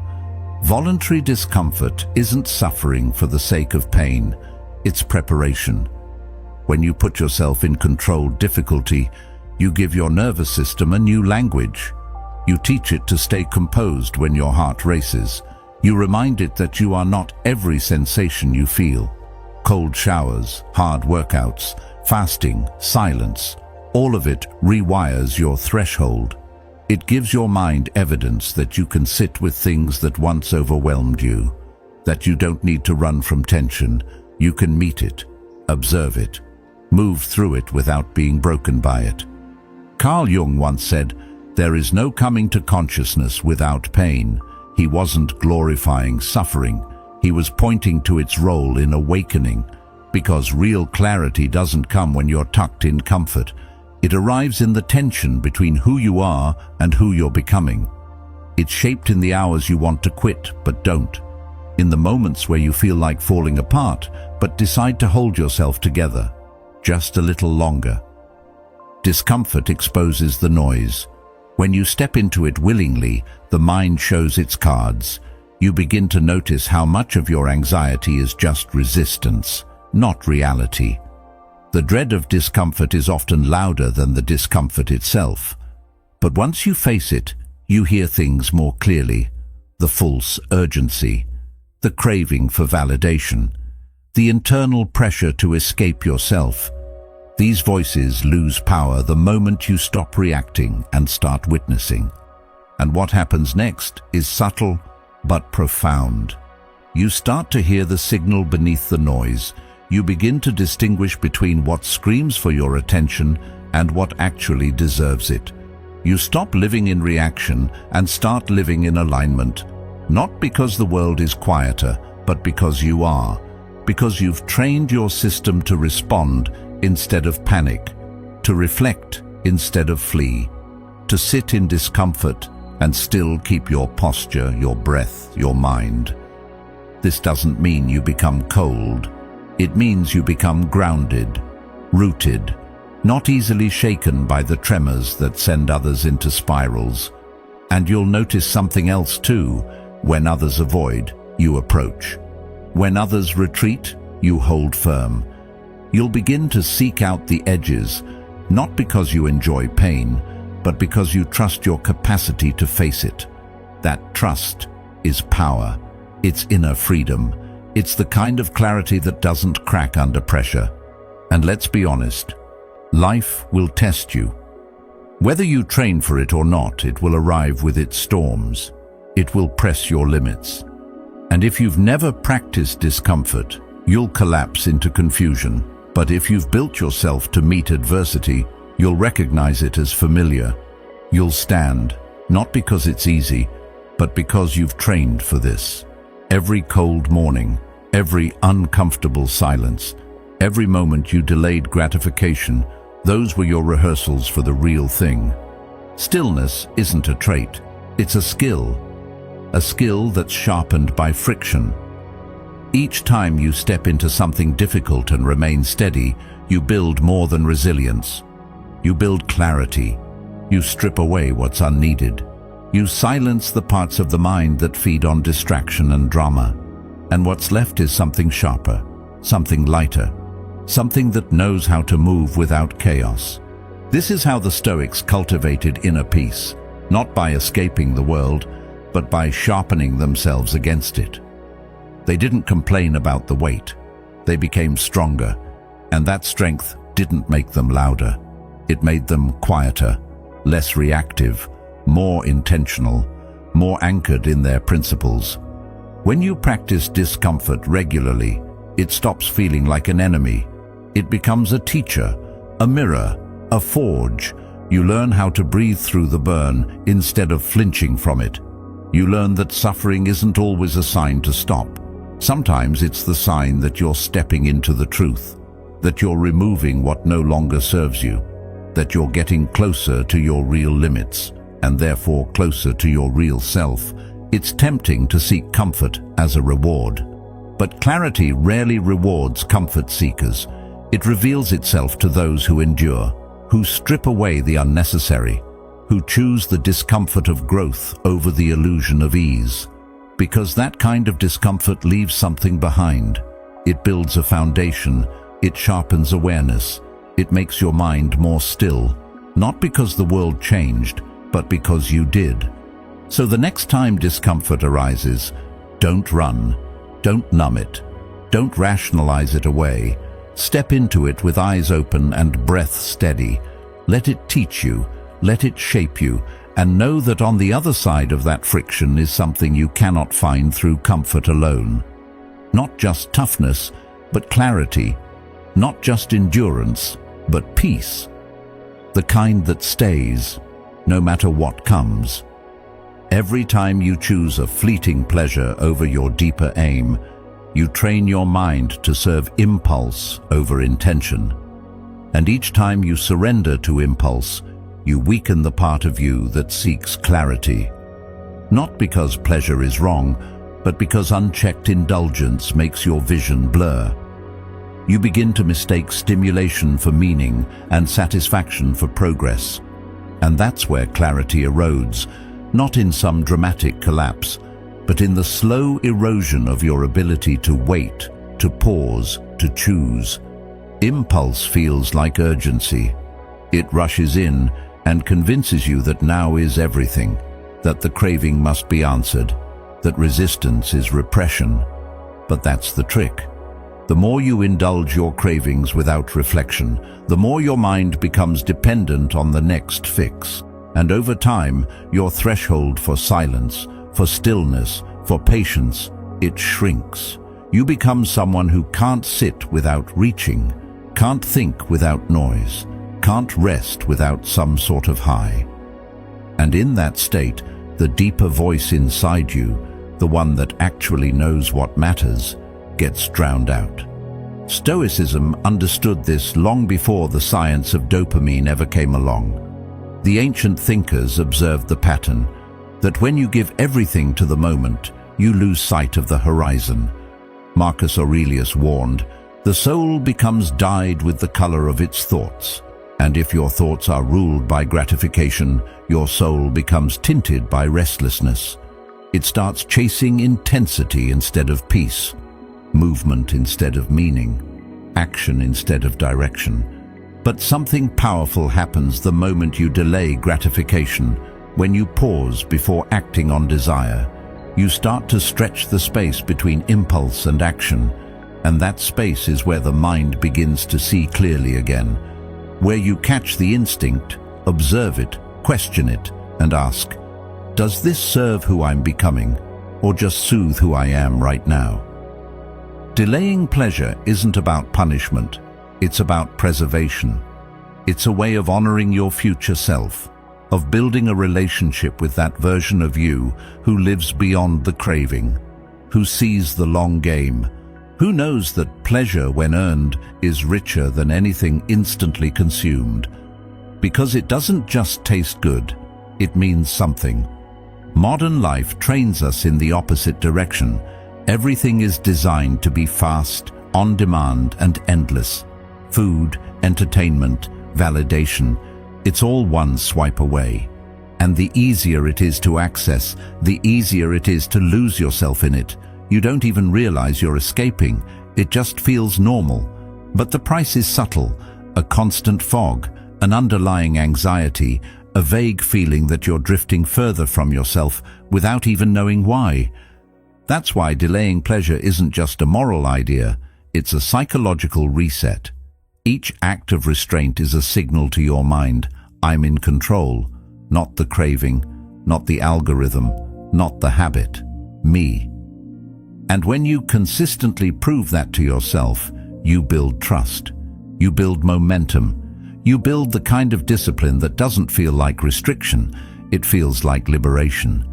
Voluntary discomfort isn't suffering for the sake of pain, it's preparation. When you put yourself in controlled difficulty, you give your nervous system a new language. You teach it to stay composed when your heart races. You remind it that you are not every sensation you feel. Cold showers, hard workouts, fasting, silence, all of it rewires your threshold. It gives your mind evidence that you can sit with things that once overwhelmed you, that you don't need to run from tension. You can meet it, observe it, move through it without being broken by it. Carl Jung once said, "There is no coming to consciousness without pain." He wasn't glorifying suffering. He was pointing to its role in awakening, because real clarity doesn't come when you're tucked in comfort. It arrives in the tension between who you are and who you're becoming. It's shaped in the hours you want to quit but don't, in the moments where you feel like falling apart but decide to hold yourself together just a little longer. Discomfort exposes the noise. When you step into it willingly, the mind shows its cards. You begin to notice how much of your anxiety is just resistance, not reality. The dread of discomfort is often louder than the discomfort itself. But once you face it, you hear things more clearly. The false urgency, the craving for validation, the internal pressure to escape yourself. These voices lose power the moment you stop reacting and start witnessing. And what happens next is subtle but profound. You start to hear the signal beneath the noise. You begin to distinguish between what screams for your attention and what actually deserves it. You stop living in reaction and start living in alignment, not because the world is quieter, but because you are, because you've trained your system to respond instead of panic, to reflect instead of flee, to sit in discomfort and still keep your posture, your breath, your mind. This doesn't mean you become cold. It means you become grounded, rooted, not easily shaken by the tremors that send others into spirals. And you'll notice something else too. When others avoid, you approach. When others retreat, you hold firm. You'll begin to seek out the edges, not because you enjoy pain, but because you trust your capacity to face it. That trust is power. It's inner freedom. It's the kind of clarity that doesn't crack under pressure. And let's be honest, life will test you. Whether you train for it or not, it will arrive with its storms. It will press your limits. And if you've never practiced discomfort, you'll collapse into confusion. But if you've built yourself to meet adversity, you'll recognize it as familiar. You'll stand, not because it's easy, but because you've trained for this. Every cold morning, every uncomfortable silence, every moment you delayed gratification, those were your rehearsals for the real thing. Stillness isn't a trait, it's a skill that's sharpened by friction. Each time you step into something difficult and remain steady, you build more than resilience. You build clarity. You strip away what's unneeded. You silence the parts of the mind that feed on distraction and drama. And what's left is something sharper, something lighter, something that knows how to move without chaos. This is how the Stoics cultivated inner peace, not by escaping the world, but by sharpening themselves against it. They didn't complain about the weight. They became stronger, and that strength didn't make them louder. It made them quieter, less reactive, more intentional, more anchored in their principles. When you practice discomfort regularly, it stops feeling like an enemy. It becomes a teacher, a mirror, a forge. You learn how to breathe through the burn instead of flinching from it. You learn that suffering isn't always a sign to stop. Sometimes it's the sign that you're stepping into the truth, that you're removing what no longer serves you, that you're getting closer to your real limits, and therefore closer to your real self. It's tempting to seek comfort as a reward. But clarity rarely rewards comfort seekers. It reveals itself to those who endure, who strip away the unnecessary, who choose the discomfort of growth over the illusion of ease. Because that kind of discomfort leaves something behind. It builds a foundation, it sharpens awareness, it makes your mind more still, not because the world changed, but because you did. So the next time discomfort arises, don't run, don't numb it, don't rationalize it away. Step into it with eyes open and breath steady. Let it teach you, let it shape you, and know that on the other side of that friction is something you cannot find through comfort alone. Not just toughness, but clarity. Not just endurance, but peace. The kind that stays, no matter what comes. Every time you choose a fleeting pleasure over your deeper aim, you train your mind to serve impulse over intention. And each time you surrender to impulse, you weaken the part of you that seeks clarity. Not because pleasure is wrong, but because unchecked indulgence makes your vision blur. You begin to mistake stimulation for meaning and satisfaction for progress. And that's where clarity erodes, not in some dramatic collapse, but in the slow erosion of your ability to wait, to pause, to choose. Impulse feels like urgency. It rushes in and convinces you that now is everything, that the craving must be answered, that resistance is repression. But that's the trick. The more you indulge your cravings without reflection, the more your mind becomes dependent on the next fix. And over time, your threshold for silence, for stillness, for patience, it shrinks. You become someone who can't sit without reaching, can't think without noise, can't rest without some sort of high. And in that state, the deeper voice inside you, the one that actually knows what matters, gets drowned out. Stoicism understood this long before the science of dopamine ever came along. The ancient thinkers observed the pattern that when you give everything to the moment, you lose sight of the horizon. Marcus Aurelius warned, "The soul becomes dyed with the color of its thoughts, and if your thoughts are ruled by gratification, your soul becomes tinted by restlessness. It starts chasing intensity instead of peace, movement instead of meaning, action instead of direction." But something powerful happens the moment you delay gratification. When you pause before acting on desire, you start to stretch the space between impulse and action, and that space is where the mind begins to see clearly again, where you catch the instinct, observe it, question it, and ask, "Does this serve who I'm becoming, or just soothe who I am right now?" Delaying pleasure isn't about punishment. It's about preservation. It's a way of honoring your future self, of building a relationship with that version of you who lives beyond the craving, who sees the long game, who knows that pleasure, when earned, is richer than anything instantly consumed. Because it doesn't just taste good, it means something. Modern life trains us in the opposite direction. Everything is designed to be fast, on demand, and endless. Food, entertainment, validation, it's all one swipe away. And the easier it is to access, the easier it is to lose yourself in it. You don't even realize you're escaping. It just feels normal. But the price is subtle, a constant fog, an underlying anxiety, a vague feeling that you're drifting further from yourself without even knowing why. That's why delaying pleasure isn't just a moral idea, it's a psychological reset. Each act of restraint is a signal to your mind, I'm in control, not the craving, not the algorithm, not the habit, me. And when you consistently prove that to yourself, you build trust, you build momentum, you build the kind of discipline that doesn't feel like restriction, it feels like liberation,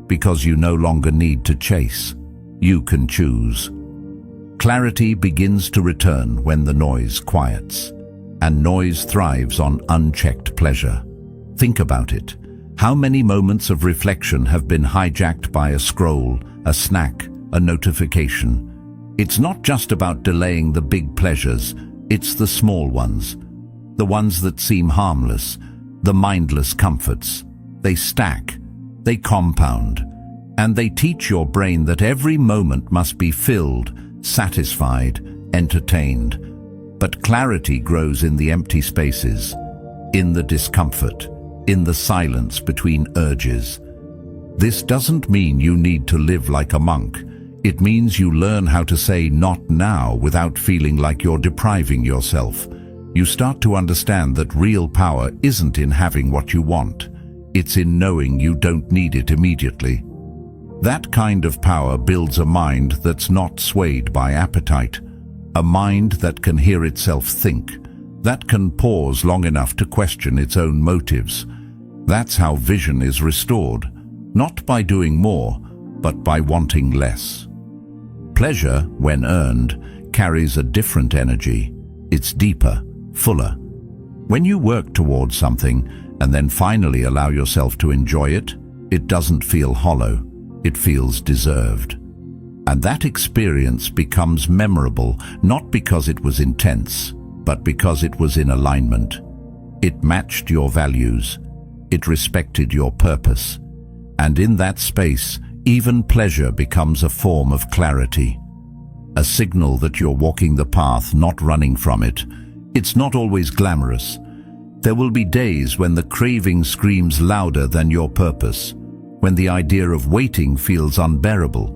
because you no longer need to chase, you can choose. Clarity begins to return when the noise quiets, and noise thrives on unchecked pleasure. Think about it. How many moments of reflection have been hijacked by a scroll, a snack, a notification? It's not just about delaying the big pleasures, it's the small ones. The ones that seem harmless, the mindless comforts. They stack, they compound, and they teach your brain that every moment must be filled, satisfied, entertained. But clarity grows in the empty spaces, in the discomfort, in the silence between urges. This doesn't mean you need to live like a monk. It means you learn how to say not now without feeling like you're depriving yourself. You start to understand that real power isn't in having what you want. It's in knowing you don't need it immediately. That kind of power builds a mind that's not swayed by appetite, a mind that can hear itself think, that can pause long enough to question its own motives. That's how vision is restored, not by doing more, but by wanting less. Pleasure, when earned, carries a different energy. It's deeper, fuller. When you work towards something and then finally allow yourself to enjoy it, it doesn't feel hollow. It feels deserved. And that experience becomes memorable, not because it was intense, but because it was in alignment. It matched your values. It respected your purpose. And in that space, even pleasure becomes a form of clarity. A signal that you're walking the path, not running from it. It's not always glamorous. There will be days when the craving screams louder than your purpose, when the idea of waiting feels unbearable.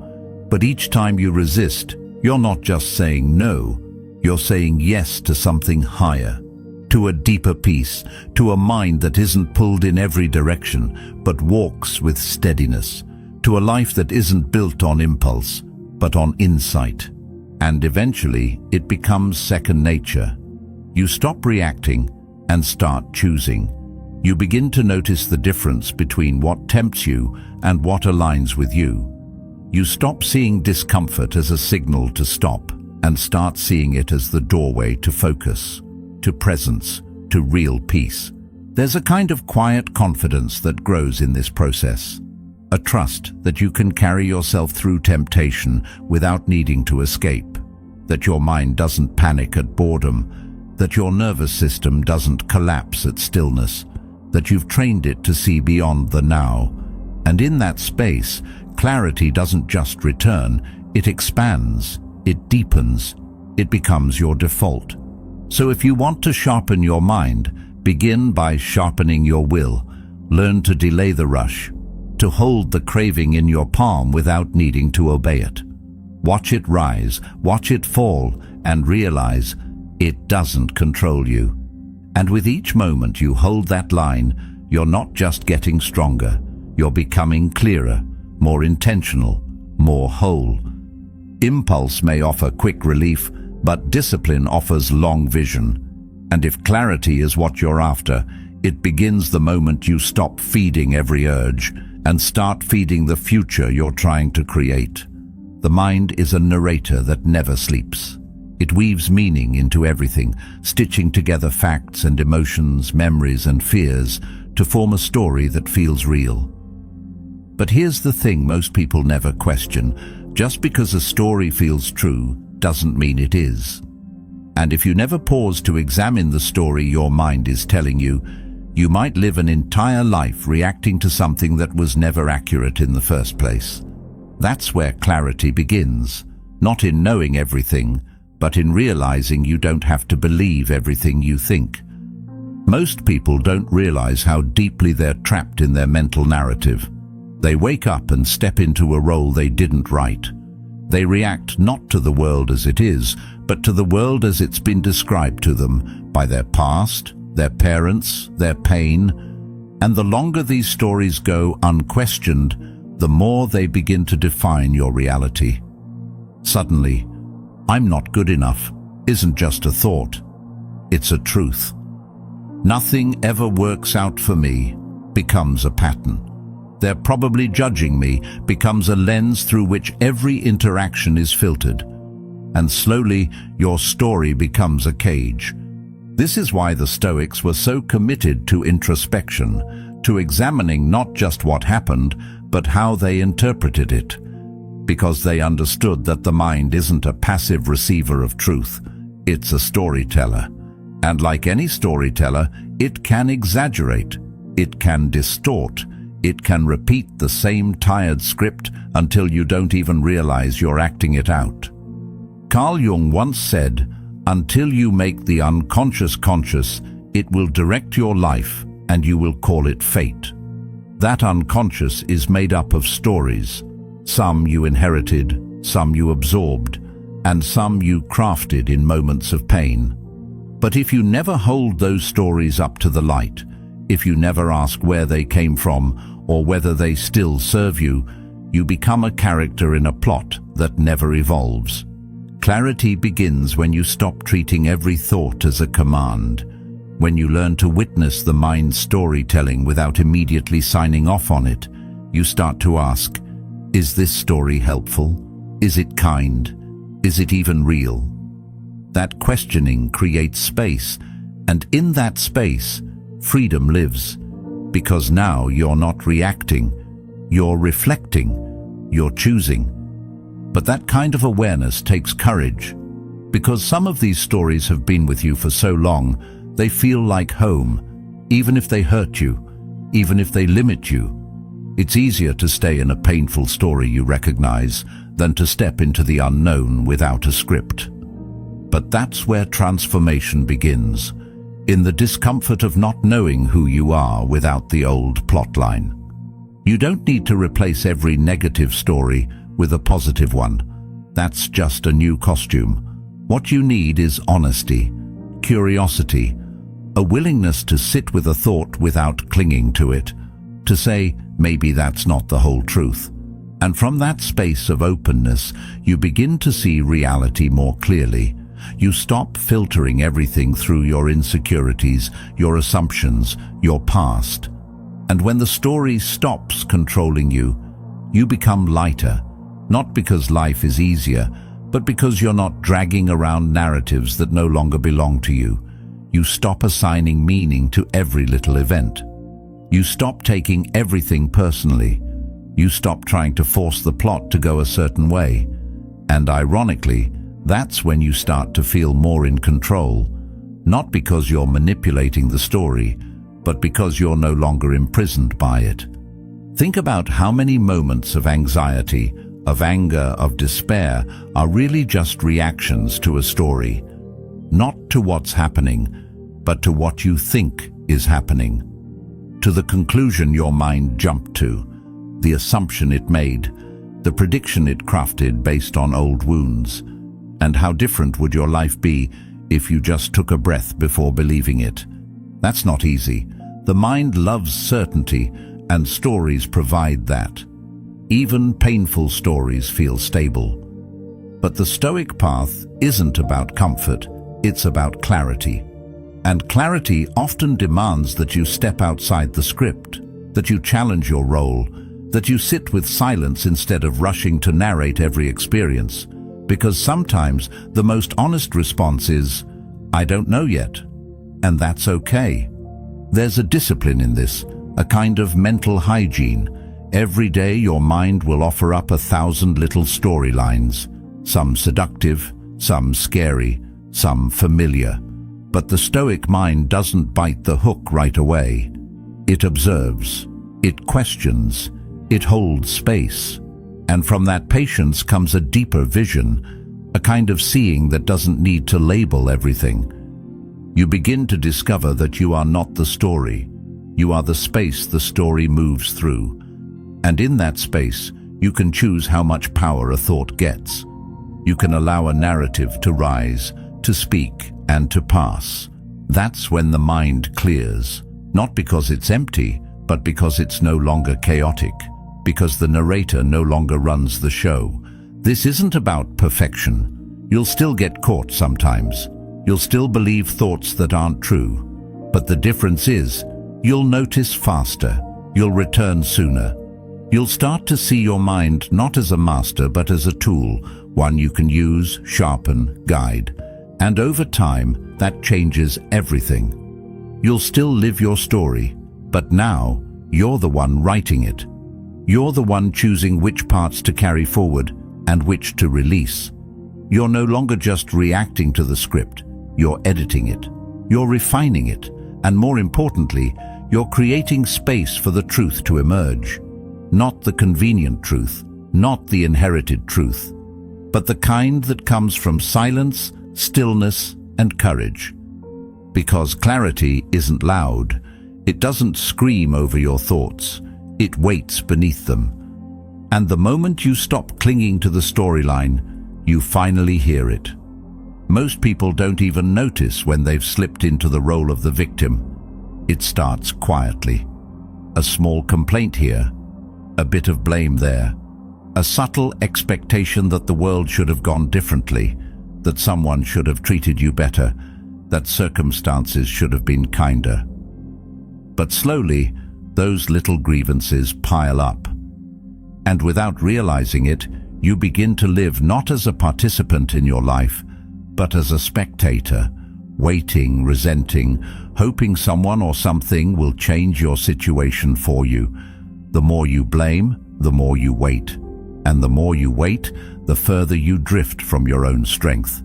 But each time you resist, you're not just saying no, you're saying yes to something higher, to a deeper peace, to a mind that isn't pulled in every direction, but walks with steadiness, to a life that isn't built on impulse, but on insight. And eventually, it becomes second nature. You stop reacting and start choosing. You begin to notice the difference between what tempts you and what aligns with you. You stop seeing discomfort as a signal to stop and start seeing it as the doorway to focus, to presence, to real peace. There's a kind of quiet confidence that grows in this process, a trust that you can carry yourself through temptation without needing to escape, that your mind doesn't panic at boredom, that your nervous system doesn't collapse at stillness, that you've trained it to see beyond the now. And in that space, clarity doesn't just return, it expands, it deepens, it becomes your default. So if you want to sharpen your mind, begin by sharpening your will. Learn to delay the rush, to hold the craving in your palm without needing to obey it. Watch it rise, watch it fall, and realize it doesn't control you. And with each moment you hold that line, you're not just getting stronger, you're becoming clearer, more intentional, more whole. Impulse may offer quick relief, but discipline offers long vision. And if clarity is what you're after, it begins the moment you stop feeding every urge and start feeding the future you're trying to create. The mind is a narrator that never sleeps. It weaves meaning into everything, stitching together facts and emotions, memories and fears to form a story that feels real. But here's the thing most people never question. Just because a story feels true doesn't mean it is. And if you never pause to examine the story your mind is telling you, you might live an entire life reacting to something that was never accurate in the first place. That's where clarity begins, not in knowing everything, but in realizing you don't have to believe everything you think. Most people don't realize how deeply they're trapped in their mental narrative. They wake up and step into a role they didn't write. They react not to the world as it is, but to the world as it's been described to them by their past, their parents, their pain. And the longer these stories go unquestioned, the more they begin to define your reality. Suddenly, "I'm not good enough" isn't just a thought, it's a truth. "Nothing ever works out for me" becomes a pattern. "They're probably judging me" becomes a lens through which every interaction is filtered. And slowly, your story becomes a cage. This is why the Stoics were so committed to introspection, to examining not just what happened, but how they interpreted it. Because they understood that the mind isn't a passive receiver of truth, it's a storyteller. And like any storyteller, it can exaggerate, it can distort, it can repeat the same tired script until you don't even realize you're acting it out. Carl Jung once said, "Until you make the unconscious conscious, it will direct your life and you will call it fate." That unconscious is made up of stories. Some you inherited, some you absorbed, and some you crafted in moments of pain. But if you never hold those stories up to the light, if you never ask where they came from or whether they still serve you, you become a character in a plot that never evolves. Clarity begins when you stop treating every thought as a command, when you learn to witness the mind's storytelling without immediately signing off on it. You start to ask, is this story helpful? Is it kind? Is it even real? That questioning creates space, and in that space, freedom lives. Because now you're not reacting, you're reflecting, you're choosing. But that kind of awareness takes courage, because some of these stories have been with you for so long, they feel like home, even if they hurt you, even if they limit you. It's easier to stay in a painful story you recognize than to step into the unknown without a script. But that's where transformation begins, in the discomfort of not knowing who you are without the old plotline. You don't need to replace every negative story with a positive one. That's just a new costume. What you need is honesty, curiosity, a willingness to sit with a thought without clinging to it, to say, maybe that's not the whole truth. And from that space of openness, you begin to see reality more clearly. You stop filtering everything through your insecurities, your assumptions, your past. And when the story stops controlling you, you become lighter. Not because life is easier, but because you're not dragging around narratives that no longer belong to you. You stop assigning meaning to every little event. You stop taking everything personally. You stop trying to force the plot to go a certain way. And ironically, that's when you start to feel more in control. Not because you're manipulating the story, but because you're no longer imprisoned by it. Think about how many moments of anxiety, of anger, of despair are really just reactions to a story. Not to what's happening, but to what you think is happening. To the conclusion your mind jumped to, the assumption it made, the prediction it crafted based on old wounds. And how different would your life be if you just took a breath before believing it? That's not easy. The mind loves certainty, and stories provide that. Even painful stories feel stable. But the Stoic path isn't about comfort, it's about clarity. And clarity often demands that you step outside the script, that you challenge your role, that you sit with silence instead of rushing to narrate every experience. Because sometimes the most honest response is, "I don't know yet." And that's okay. There's a discipline in this, a kind of mental hygiene. Every day your mind will offer up 1,000 little storylines, some seductive, some scary, some familiar. But the Stoic mind doesn't bite the hook right away. It observes, it questions, it holds space. And from that patience comes a deeper vision, a kind of seeing that doesn't need to label everything. You begin to discover that you are not the story. You are the space the story moves through. And in that space, you can choose how much power a thought gets. You can allow a narrative to rise, to speak, and to pass. That's when the mind clears, not because it's empty, but because it's no longer chaotic, because the narrator no longer runs the show. This isn't about perfection. You'll still get caught sometimes. You'll still believe thoughts that aren't true. But the difference is, you'll notice faster. You'll return sooner. You'll start to see your mind not as a master, but as a tool, one you can use, sharpen, guide. And over time, that changes everything. You'll still live your story, but now you're the one writing it. You're the one choosing which parts to carry forward and which to release. You're no longer just reacting to the script, you're editing it, you're refining it, and more importantly, you're creating space for the truth to emerge. Not the convenient truth, not the inherited truth, but the kind that comes from silence, stillness, and courage. Because clarity isn't loud. It doesn't scream over your thoughts. It waits beneath them. And the moment you stop clinging to the storyline, you finally hear it. Most people don't even notice when they've slipped into the role of the victim. It starts quietly. A small complaint here, a bit of blame there, a subtle expectation that the world should have gone differently, that someone should have treated you better, that circumstances should have been kinder. But slowly, those little grievances pile up. And without realizing it, you begin to live not as a participant in your life, but as a spectator, waiting, resenting, hoping someone or something will change your situation for you. The more you blame, the more you wait. And the more you wait, the further you drift from your own strength.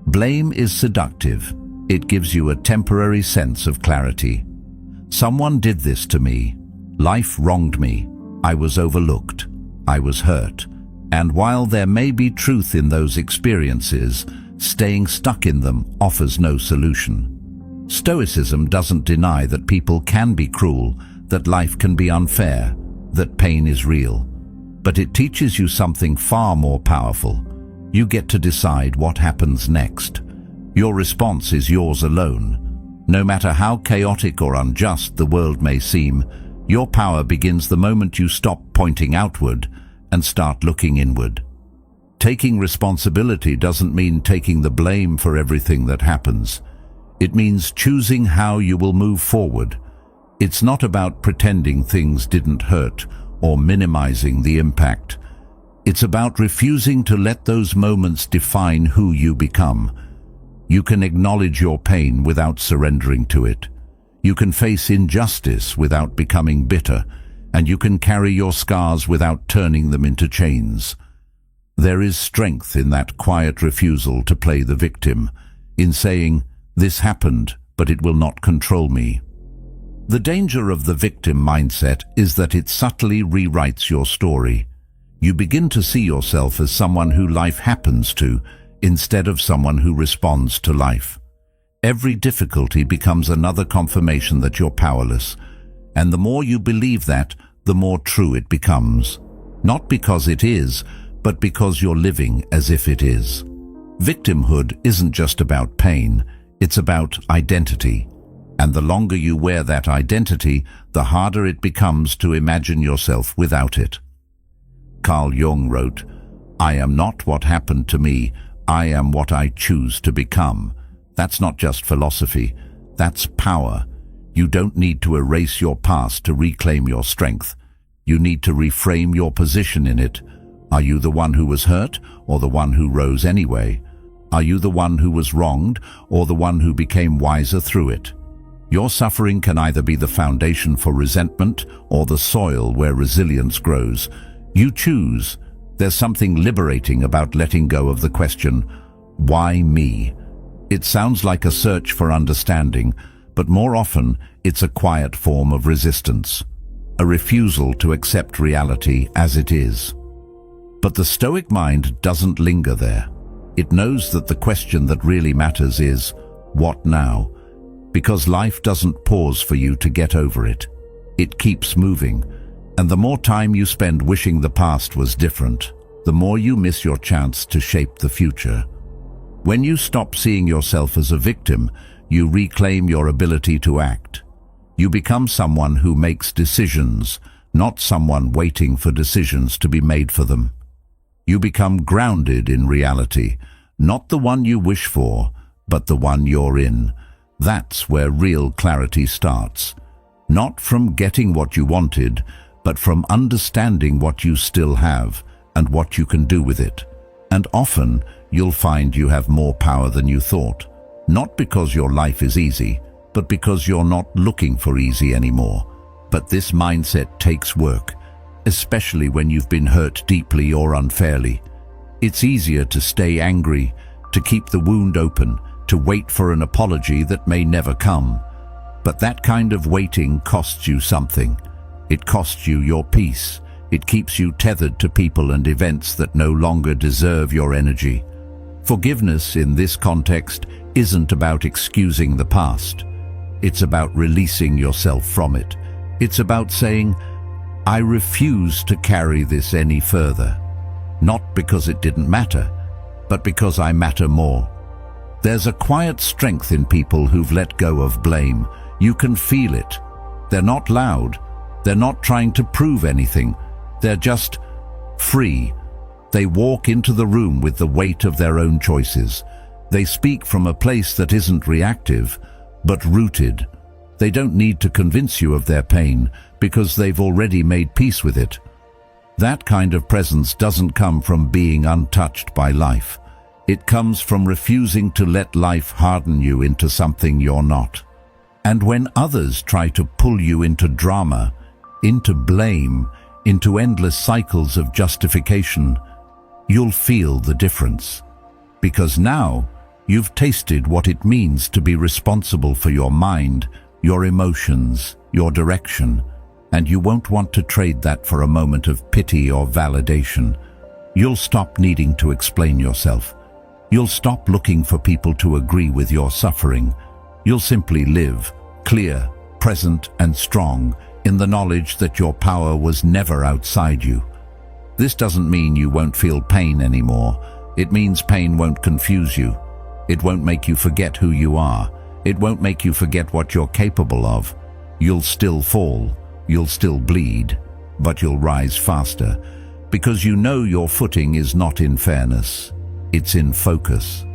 Blame is seductive. It gives you a temporary sense of clarity. Someone did this to me. Life wronged me. I was overlooked. I was hurt. And while there may be truth in those experiences, staying stuck in them offers no solution. Stoicism doesn't deny that people can be cruel, that life can be unfair, that pain is real. But it teaches you something far more powerful. You get to decide what happens next. Your response is yours alone. No matter how chaotic or unjust the world may seem, your power begins the moment you stop pointing outward and start looking inward. Taking responsibility doesn't mean taking the blame for everything that happens. It means choosing how you will move forward. It's not about pretending things didn't hurt or minimizing the impact. It's about refusing to let those moments define who you become. You can acknowledge your pain without surrendering to it. You can face injustice without becoming bitter, and you can carry your scars without turning them into chains. There is strength in that quiet refusal to play the victim, in saying, "This happened, but it will not control me." The danger of the victim mindset is that it subtly rewrites your story. You begin to see yourself as someone who life happens to, instead of someone who responds to life. Every difficulty becomes another confirmation that you're powerless, and the more you believe that, the more true it becomes. Not because it is, but because you're living as if it is. Victimhood isn't just about pain, it's about identity. And the longer you wear that identity, the harder it becomes to imagine yourself without it. Carl Jung wrote, "I am not what happened to me, I am what I choose to become." That's not just philosophy, that's power. You don't need to erase your past to reclaim your strength. You need to reframe your position in it. Are you the one who was hurt, or the one who rose anyway? Are you the one who was wronged, or the one who became wiser through it? Your suffering can either be the foundation for resentment or the soil where resilience grows. You choose. There's something liberating about letting go of the question, "Why me?" It sounds like a search for understanding, but more often it's a quiet form of resistance, a refusal to accept reality as it is. But the Stoic mind doesn't linger there. It knows that the question that really matters is, what now? Because life doesn't pause for you to get over it. It keeps moving, and the more time you spend wishing the past was different, the more you miss your chance to shape the future. When you stop seeing yourself as a victim, you reclaim your ability to act. You become someone who makes decisions, not someone waiting for decisions to be made for them. You become grounded in reality, not the one you wish for, but the one you're in. That's where real clarity starts. Not from getting what you wanted, but from understanding what you still have and what you can do with it. And often, you'll find you have more power than you thought. Not because your life is easy, but because you're not looking for easy anymore. But this mindset takes work, especially when you've been hurt deeply or unfairly. It's easier to stay angry, to keep the wound open, to wait for an apology that may never come. But that kind of waiting costs you something. It costs you your peace. It keeps you tethered to people and events that no longer deserve your energy. Forgiveness in this context isn't about excusing the past. It's about releasing yourself from it. It's about saying, "I refuse to carry this any further." Not because it didn't matter, but because I matter more. There's a quiet strength in people who've let go of blame. You can feel it. They're not loud. They're not trying to prove anything. They're just free. They walk into the room with the weight of their own choices. They speak from a place that isn't reactive, but rooted. They don't need to convince you of their pain because they've already made peace with it. That kind of presence doesn't come from being untouched by life. It comes from refusing to let life harden you into something you're not. And when others try to pull you into drama, into blame, into endless cycles of justification, you'll feel the difference. Because now, you've tasted what it means to be responsible for your mind, your emotions, your direction, and you won't want to trade that for a moment of pity or validation. You'll stop needing to explain yourself. You'll stop looking for people to agree with your suffering. You'll simply live, clear, present, and strong, in the knowledge that your power was never outside you. This doesn't mean you won't feel pain anymore. It means pain won't confuse you. It won't make you forget who you are. It won't make you forget what you're capable of. You'll still fall. You'll still bleed, but you'll rise faster, because you know your footing is not in fairness, it's in focus.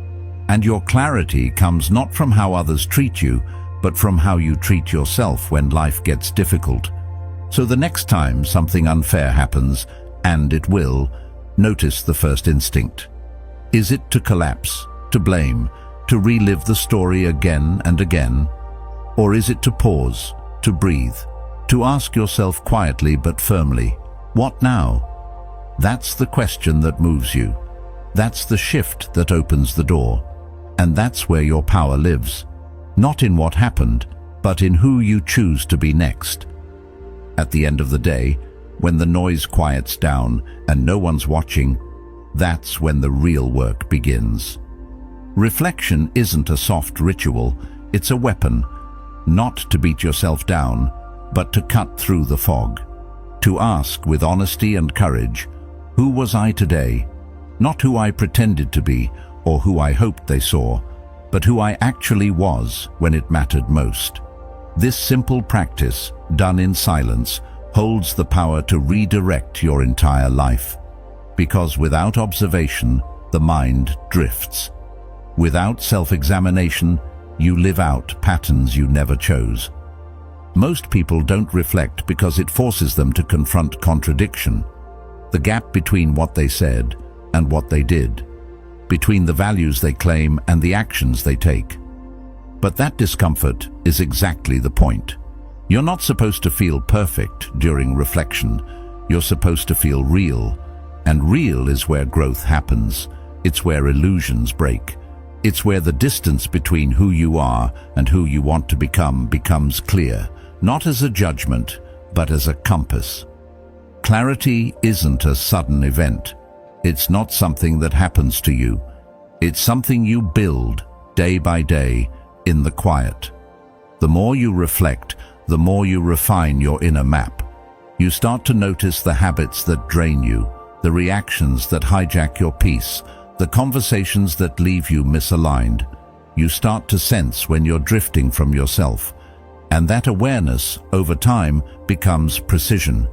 And your clarity comes not from how others treat you, but from how you treat yourself when life gets difficult. So the next time something unfair happens, and it will, Notice the first instinct. Is it to collapse, to blame, to relive the story again and again? Or is it to pause, to breathe, to ask yourself quietly but firmly, what now? That's the question that moves you. That's the shift that opens the door. And that's where your power lives. Not in what happened, but in who you choose to be next. At the end of the day, when the noise quiets down and no one's watching, that's when the real work begins. Reflection isn't a soft ritual, it's a weapon, not to beat yourself down, but to cut through the fog. To ask with honesty and courage, who was I today? Not who I pretended to be or who I hoped they saw, but who I actually was when it mattered most. This simple practice, done in silence, holds the power to redirect your entire life. Because without observation, the mind drifts. Without self-examination, you live out patterns you never chose. Most people don't reflect because it forces them to confront contradiction. The gap between what they said and what they did, between the values they claim and the actions they take. But that discomfort is exactly the point. You're not supposed to feel perfect during reflection. You're supposed to feel real. And real is where growth happens. It's where illusions break. It's where the distance between who you are and who you want to become becomes clear, not as a judgment, but as a compass. Clarity isn't a sudden event. It's not something that happens to you. It's something you build day by day in the quiet. The more you reflect, the more you refine your inner map. You start to notice the habits that drain you, the reactions that hijack your peace, the conversations that leave you misaligned. You start to sense when you're drifting from yourself, and that awareness, over time, becomes precision.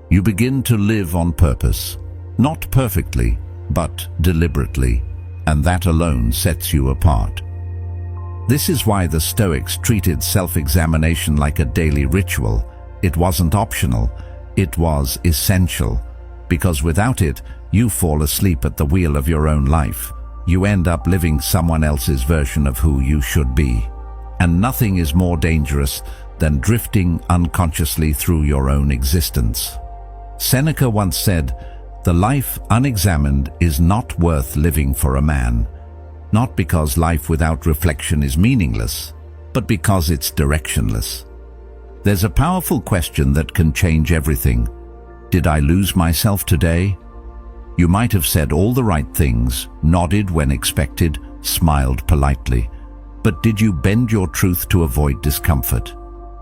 You begin to live on purpose, not perfectly, but deliberately, and that alone sets you apart. This is why the Stoics treated self-examination like a daily ritual. It wasn't optional, it was essential. Because without it, you fall asleep at the wheel of your own life. You end up living someone else's version of who you should be. And nothing is more dangerous than drifting unconsciously through your own existence. Seneca once said, "The life unexamined is not worth living for a man." Not because life without reflection is meaningless, but because it's directionless. There's a powerful question that can change everything. Did I lose myself today? You might have said all the right things, nodded when expected, smiled politely. But did you bend your truth to avoid discomfort?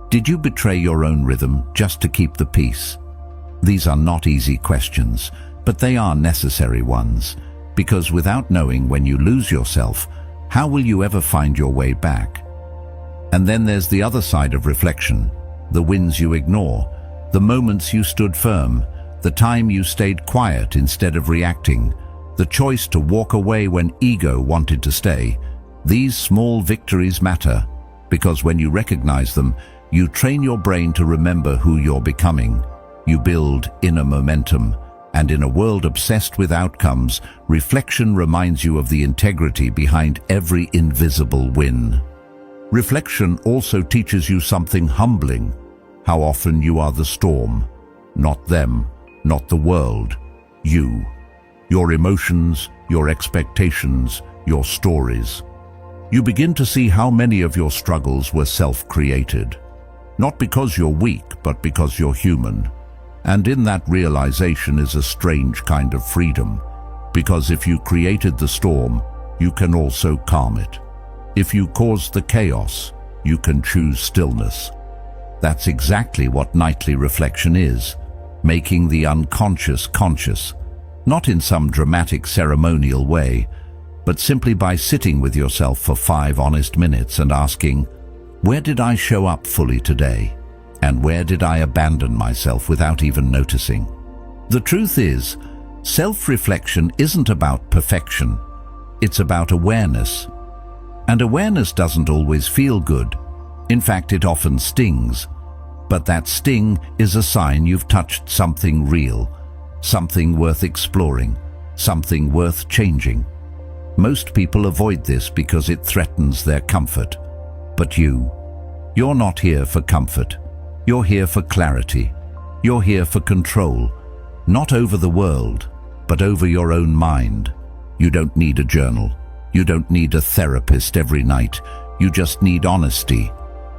Did you betray your own rhythm just to keep the peace? These are not easy questions, but they are necessary ones. Because without knowing when you lose yourself, how will you ever find your way back? And then there's the other side of reflection, the wins you ignore, the moments you stood firm, the time you stayed quiet instead of reacting, the choice to walk away when ego wanted to stay. These small victories matter, because when you recognize them, you train your brain to remember who you're becoming. You build inner momentum, and in a world obsessed with outcomes, reflection reminds you of the integrity behind every invisible win. Reflection also teaches you something humbling, how often you are the storm, not them, not the world, you. Your emotions, your expectations, your stories. You begin to see how many of your struggles were self-created. Not because you're weak, but because you're human. And in that realization is a strange kind of freedom. Because if you created the storm, you can also calm it. If you caused the chaos, you can choose stillness. That's exactly what nightly reflection is, making the unconscious conscious, not in some dramatic ceremonial way, but simply by sitting with yourself for 5 honest minutes and asking, where did I show up fully today? And where did I abandon myself without even noticing? The truth is, self-reflection isn't about perfection, it's about awareness. And awareness doesn't always feel good. In fact, it often stings. But that sting is a sign you've touched something real. something worth exploring, something worth changing. Most people avoid this because it threatens their comfort. But you're not here for comfort. You're here for clarity. You're here for control, not over the world, but over your own mind. You don't need a journal. You don't need a therapist every night. You just need honesty.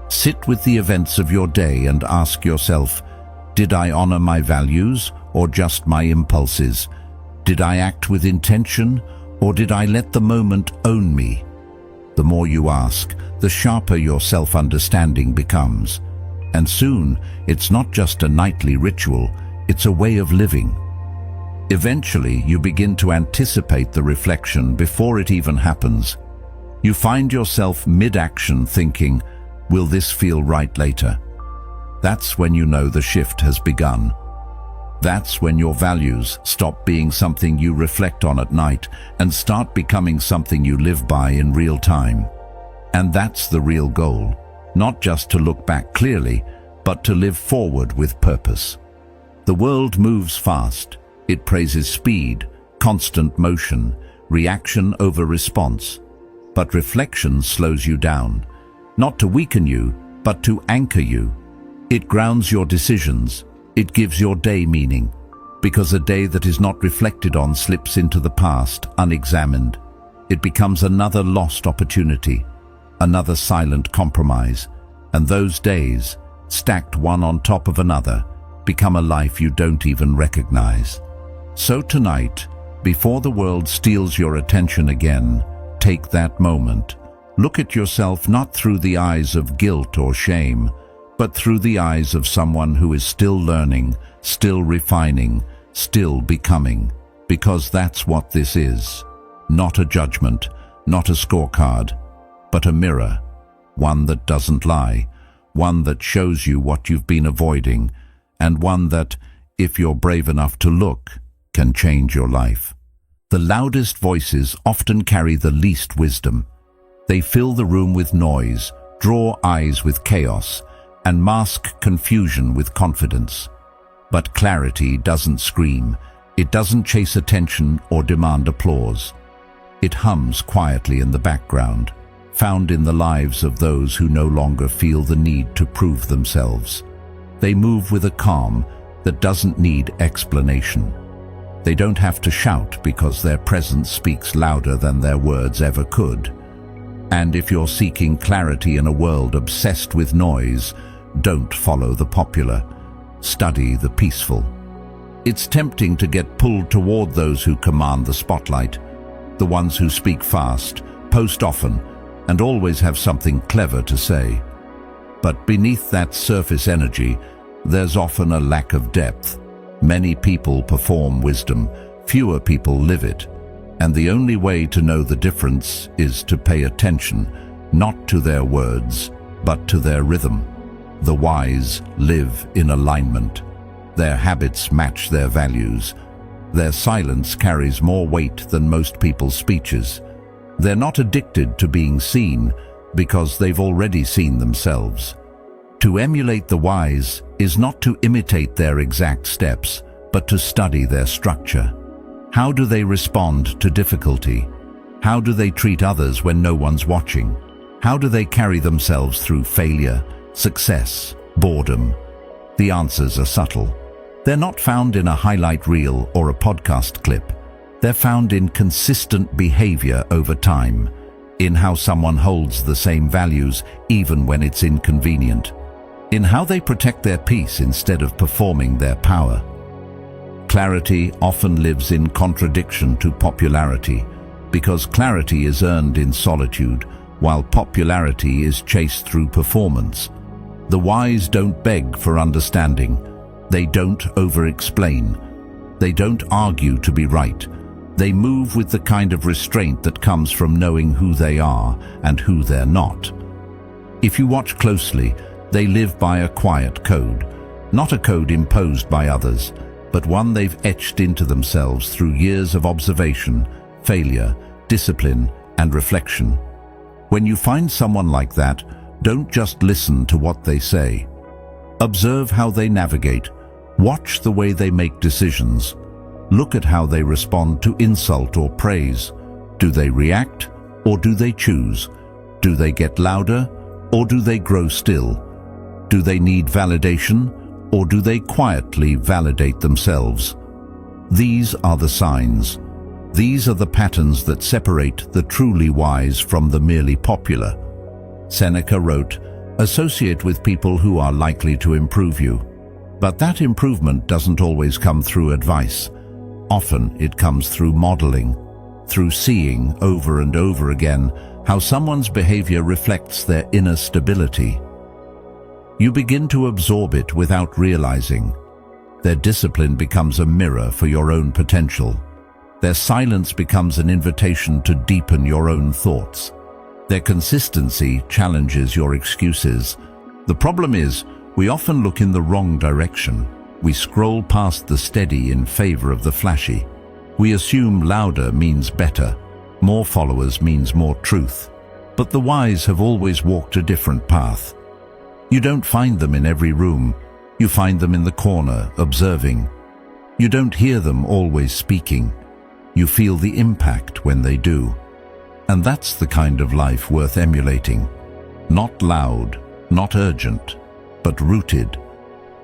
Sit with the events of your day and ask yourself, did I honor my values or just my impulses? Did I act with intention or did I let the moment own me? The more you ask, the sharper your self-understanding becomes. And soon, it's not just a nightly ritual, it's a way of living. Eventually, you begin to anticipate the reflection before it even happens. You find yourself mid-action thinking, will this feel right later? That's when you know the shift has begun. That's when your values stop being something you reflect on at night and start becoming something you live by in real time. And that's the real goal. Not just to look back clearly, but to live forward with purpose. The world moves fast. It praises speed, constant motion, reaction over response. But reflection slows you down, not to weaken you, but to anchor you. It grounds your decisions. It gives your day meaning, because a day that is not reflected on slips into the past unexamined. It becomes another lost opportunity, another silent compromise, and those days, stacked one on top of another, become a life you don't even recognize. So tonight, before the world steals your attention again, take that moment. Look at yourself not through the eyes of guilt or shame, but through the eyes of someone who is still learning, still refining, still becoming. Because that's what this is. Not a judgment, not a scorecard, but a mirror. One that doesn't lie, one that shows you what you've been avoiding, and one that, if you're brave enough to look, can change your life. The loudest voices often carry the least wisdom. They fill the room with noise, draw eyes with chaos, and mask confusion with confidence. But clarity doesn't scream. It doesn't chase attention or demand applause. It hums quietly in the background, found in the lives of those who no longer feel the need to prove themselves. They move with a calm that doesn't need explanation. They don't have to shout because their presence speaks louder than their words ever could. And if you're seeking clarity in a world obsessed with noise, don't follow the popular. Study the peaceful. It's tempting to get pulled toward those who command the spotlight, the ones who speak fast, post often, and always have something clever to say. But beneath that surface energy, there's often a lack of depth. Many people perform wisdom, fewer people live it. And the only way to know the difference is to pay attention, not to their words, but to their rhythm. The wise live in alignment. Their habits match their values. Their silence carries more weight than most people's speeches. They're not addicted to being seen because they've already seen themselves. To emulate the wise is not to imitate their exact steps, but to study their structure. How do they respond to difficulty? How do they treat others when no one's watching? How do they carry themselves through failure, success, boredom? The answers are subtle. They're not found in a highlight reel or a podcast clip. They're found in consistent behavior over time, in how someone holds the same values even when it's inconvenient, in how they protect their peace instead of performing their power. Clarity often lives in contradiction to popularity, because clarity is earned in solitude, while popularity is chased through performance. The wise don't beg for understanding. They don't over-explain. They don't argue to be right. They move with the kind of restraint that comes from knowing who they are and who they're not. If you watch closely, they live by a quiet code, not a code imposed by others, but one they've etched into themselves through years of observation, failure, discipline, and reflection. When you find someone like that, don't just listen to what they say. Observe how they navigate. Watch the way they make decisions. Look at how they respond to insult or praise. Do they react, or do they choose? Do they get louder, or do they grow still? Do they need validation, or do they quietly validate themselves? These are the signs. These are the patterns that separate the truly wise from the merely popular. Seneca wrote, "Associate with people who are likely to improve you." But that improvement doesn't always come through advice. Often it comes through modeling, through seeing over and over again how someone's behavior reflects their inner stability. You begin to absorb it without realizing. Their discipline becomes a mirror for your own potential. Their silence becomes an invitation to deepen your own thoughts. Their consistency challenges your excuses. The problem is, we often look in the wrong direction. We scroll past the steady in favor of the flashy. We assume louder means better, more followers means more truth. But the wise have always walked a different path. You don't find them in every room. You find them in the corner, observing. You don't hear them always speaking. You feel the impact when they do. And that's the kind of life worth emulating. Not loud, not urgent, but rooted.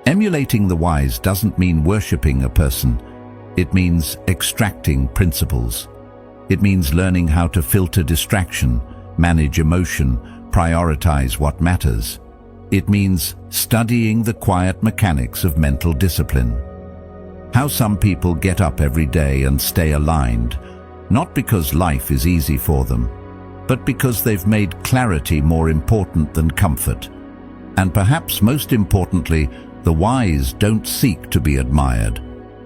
Emulating the wise doesn't mean worshipping a person. It means extracting principles. It means learning how to filter distraction, manage emotion, prioritize what matters. It means studying the quiet mechanics of mental discipline. How some people get up every day and stay aligned, not because life is easy for them, but because they've made clarity more important than comfort. And perhaps most importantly, the wise don't seek to be admired.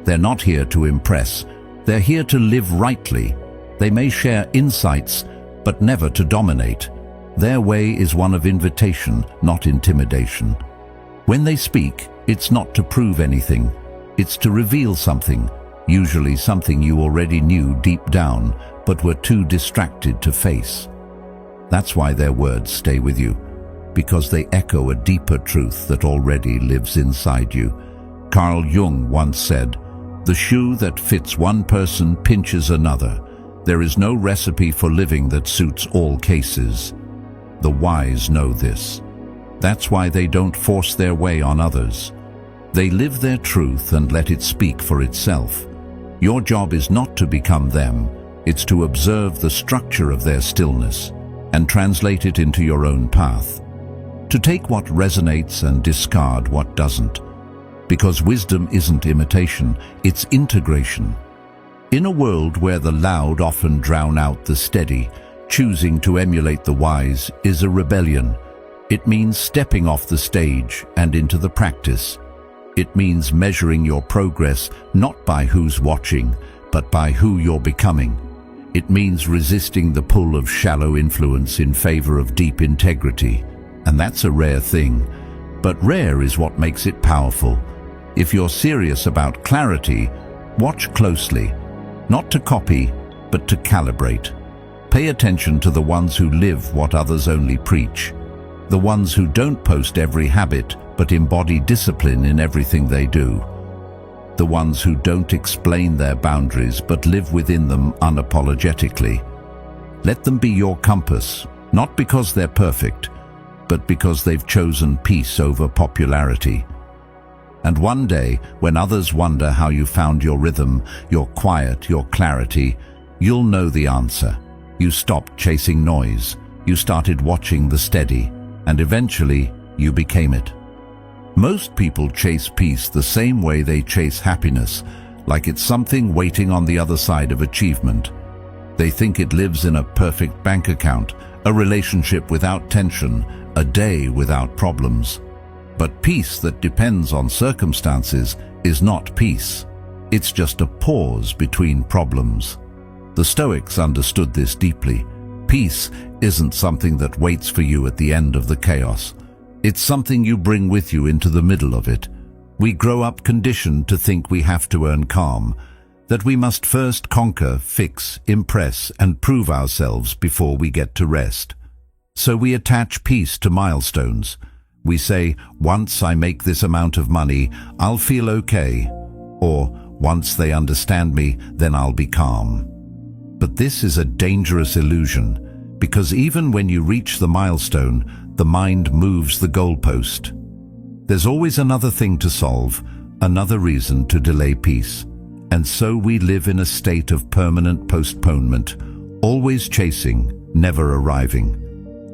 They're not here to impress. They're here to live rightly. They may share insights, but never to dominate. Their way is one of invitation, not intimidation. When they speak, it's not to prove anything. It's to reveal something, usually something you already knew deep down, but were too distracted to face. That's why their words stay with you, because they echo a deeper truth that already lives inside you. Carl Jung once said, "The shoe that fits one person pinches another. There is no recipe for living that suits all cases." The wise know this. That's why they don't force their way on others. They live their truth and let it speak for itself. Your job is not to become them, it's to observe the structure of their stillness and translate it into your own path. To take what resonates and discard what doesn't. Because wisdom isn't imitation, it's integration. In a world where the loud often drown out the steady, choosing to emulate the wise is a rebellion. It means stepping off the stage and into the practice. It means measuring your progress not by who's watching, but by who you're becoming. It means resisting the pull of shallow influence in favor of deep integrity. And that's a rare thing. But rare is what makes it powerful. If you're serious about clarity, watch closely. Not to copy, but to calibrate. Pay attention to the ones who live what others only preach. The ones who don't post every habit, but embody discipline in everything they do. The ones who don't explain their boundaries, but live within them unapologetically. Let them be your compass, not because they're perfect, but because they've chosen peace over popularity. And one day, when others wonder how you found your rhythm, your quiet, your clarity, you'll know the answer. You stopped chasing noise, you started watching the steady, and eventually you became it. Most people chase peace the same way they chase happiness, like it's something waiting on the other side of achievement. They think it lives in a perfect bank account, a relationship without tension, a day without problems. But peace that depends on circumstances is not peace. It's just a pause between problems. The Stoics understood this deeply. Peace isn't something that waits for you at the end of the chaos. It's something you bring with you into the middle of it. We grow up conditioned to think we have to earn calm, that we must first conquer, fix, impress, and prove ourselves before we get to rest. So we attach peace to milestones. We say, once I make this amount of money, I'll feel okay. Or, Once they understand me, then I'll be calm. But this is a dangerous illusion, because even when you reach the milestone, the mind moves the goalpost. There's always another thing to solve, another reason to delay peace. And so we live in a state of permanent postponement, always chasing, never arriving.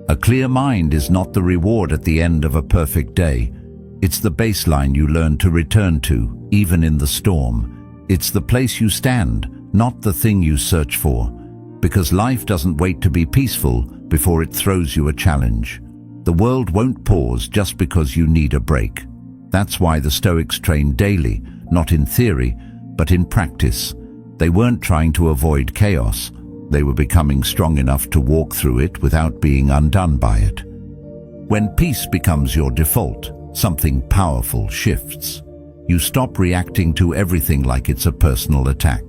A clear mind is not the reward at the end of a perfect day. It's the baseline you learn to return to, even in the storm. It's the place you stand, not the thing you search for. Because life doesn't wait to be peaceful before it throws you a challenge. The world won't pause just because you need a break. That's why the Stoics trained daily, not in theory, but in practice. They weren't trying to avoid chaos. They were becoming strong enough to walk through it without being undone by it. When peace becomes your default, something powerful shifts. You stop reacting to everything like it's a personal attack.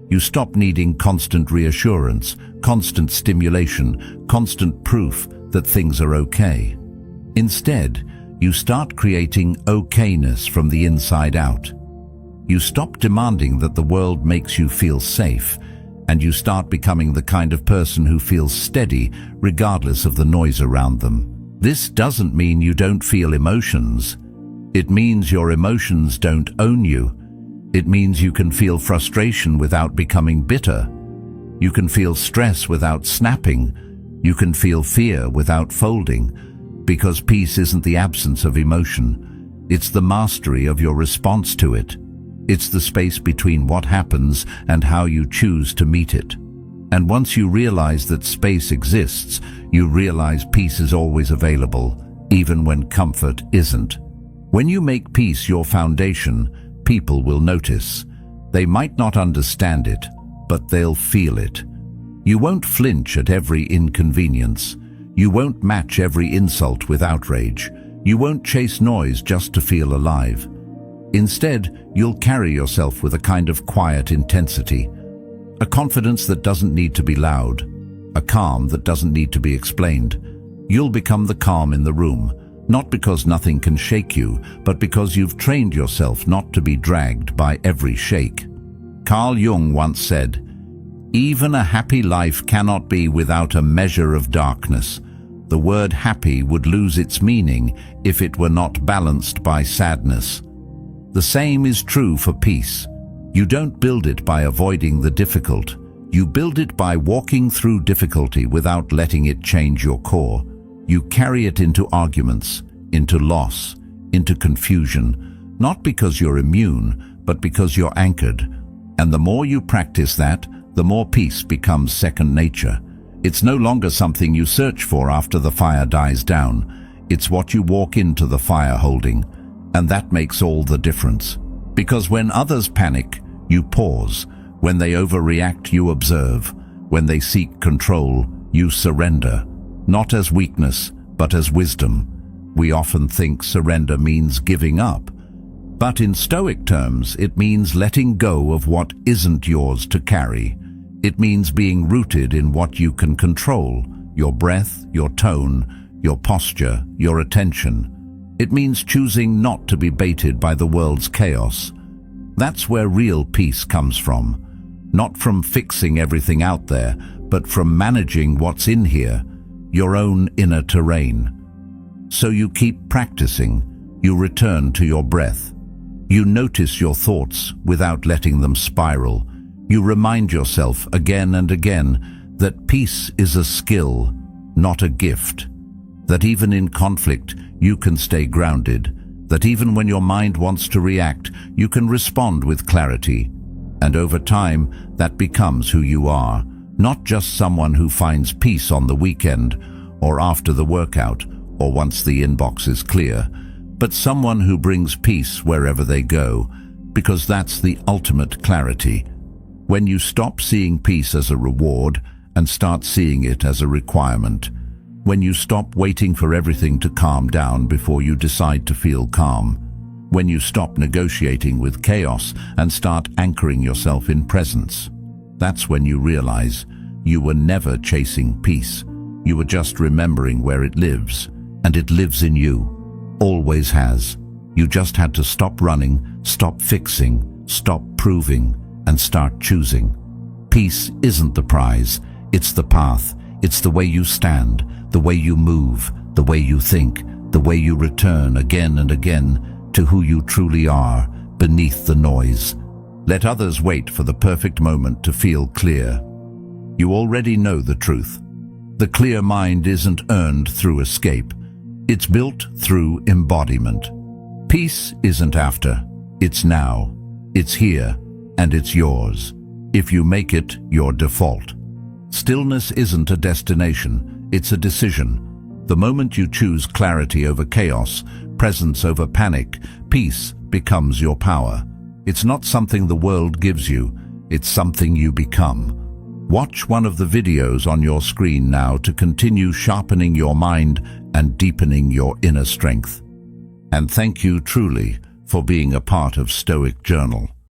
You stop needing constant reassurance, constant stimulation, constant proof that things are okay. Instead, you start creating okayness from the inside out. You stop demanding that the world makes you feel safe, and you start becoming the kind of person who feels steady regardless of the noise around them. This doesn't mean you don't feel emotions. It means your emotions don't own you. It means you can feel frustration without becoming bitter. You can feel stress without snapping. You can feel fear without folding. Because peace isn't the absence of emotion. It's the mastery of your response to it. It's the space between what happens and how you choose to meet it. And once you realize that space exists, you realize peace is always available, even when comfort isn't. When you make peace your foundation, people will notice. They might not understand it, but they'll feel it. You won't flinch at every inconvenience. You won't match every insult with outrage. You won't chase noise just to feel alive. Instead, you'll carry yourself with a kind of quiet intensity, a confidence that doesn't need to be loud, a calm that doesn't need to be explained. You'll become the calm in the room, not because nothing can shake you, but because you've trained yourself not to be dragged by every shake. Carl Jung once said, "Even a happy life cannot be without a measure of darkness. The word happy would lose its meaning if it were not balanced by sadness." The same is true for peace. You don't build it by avoiding the difficult. You build it by walking through difficulty without letting it change your core. You carry it into arguments, into loss, into confusion, not because you're immune, but because you're anchored. And the more you practice that, the more peace becomes second nature. It's no longer something you search for after the fire dies down. It's what you walk into the fire holding. And that makes all the difference. Because when others panic, you pause. When they overreact, you observe. When they seek control, you surrender. Not as weakness, but as wisdom. We often think surrender means giving up. But in Stoic terms, it means letting go of what isn't yours to carry. It means being rooted in what you can control, your breath, your tone, your posture, your attention. It means choosing not to be baited by the world's chaos. That's where real peace comes from. Not from fixing everything out there, but from managing what's in here, your own inner terrain. So you keep practicing. You return to your breath. You notice your thoughts without letting them spiral. You remind yourself again and again that peace is a skill, not a gift. That even in conflict, you can stay grounded. That even when your mind wants to react, you can respond with clarity. And over time, that becomes who you are. Not just someone who finds peace on the weekend, or after the workout, or once the inbox is clear, but someone who brings peace wherever they go, because that's the ultimate clarity. When you stop seeing peace as a reward and start seeing it as a requirement. When you stop waiting for everything to calm down before you decide to feel calm. When you stop negotiating with chaos and start anchoring yourself in presence. That's when you realize you were never chasing peace. You were just remembering where it lives, and it lives in you. Always has. You just had to stop running, stop fixing, Stop proving and start choosing. Peace isn't the prize, it's the path. It's the way you stand, the way you move, the way you think, the way you return again and again to who you truly are beneath the noise. Let others wait for the perfect moment to feel clear. You already know the truth. The clear mind isn't earned through escape. It's built through embodiment. Peace isn't after, it's now. It's here, and it's yours. If you make it your default. Stillness isn't a destination, it's a decision. The moment you choose clarity over chaos, presence over panic, peace becomes your power. It's not something the world gives you, it's something you become. Watch one of the videos on your screen now to continue sharpening your mind and deepening your inner strength. And thank you truly for being a part of Stoic Journal.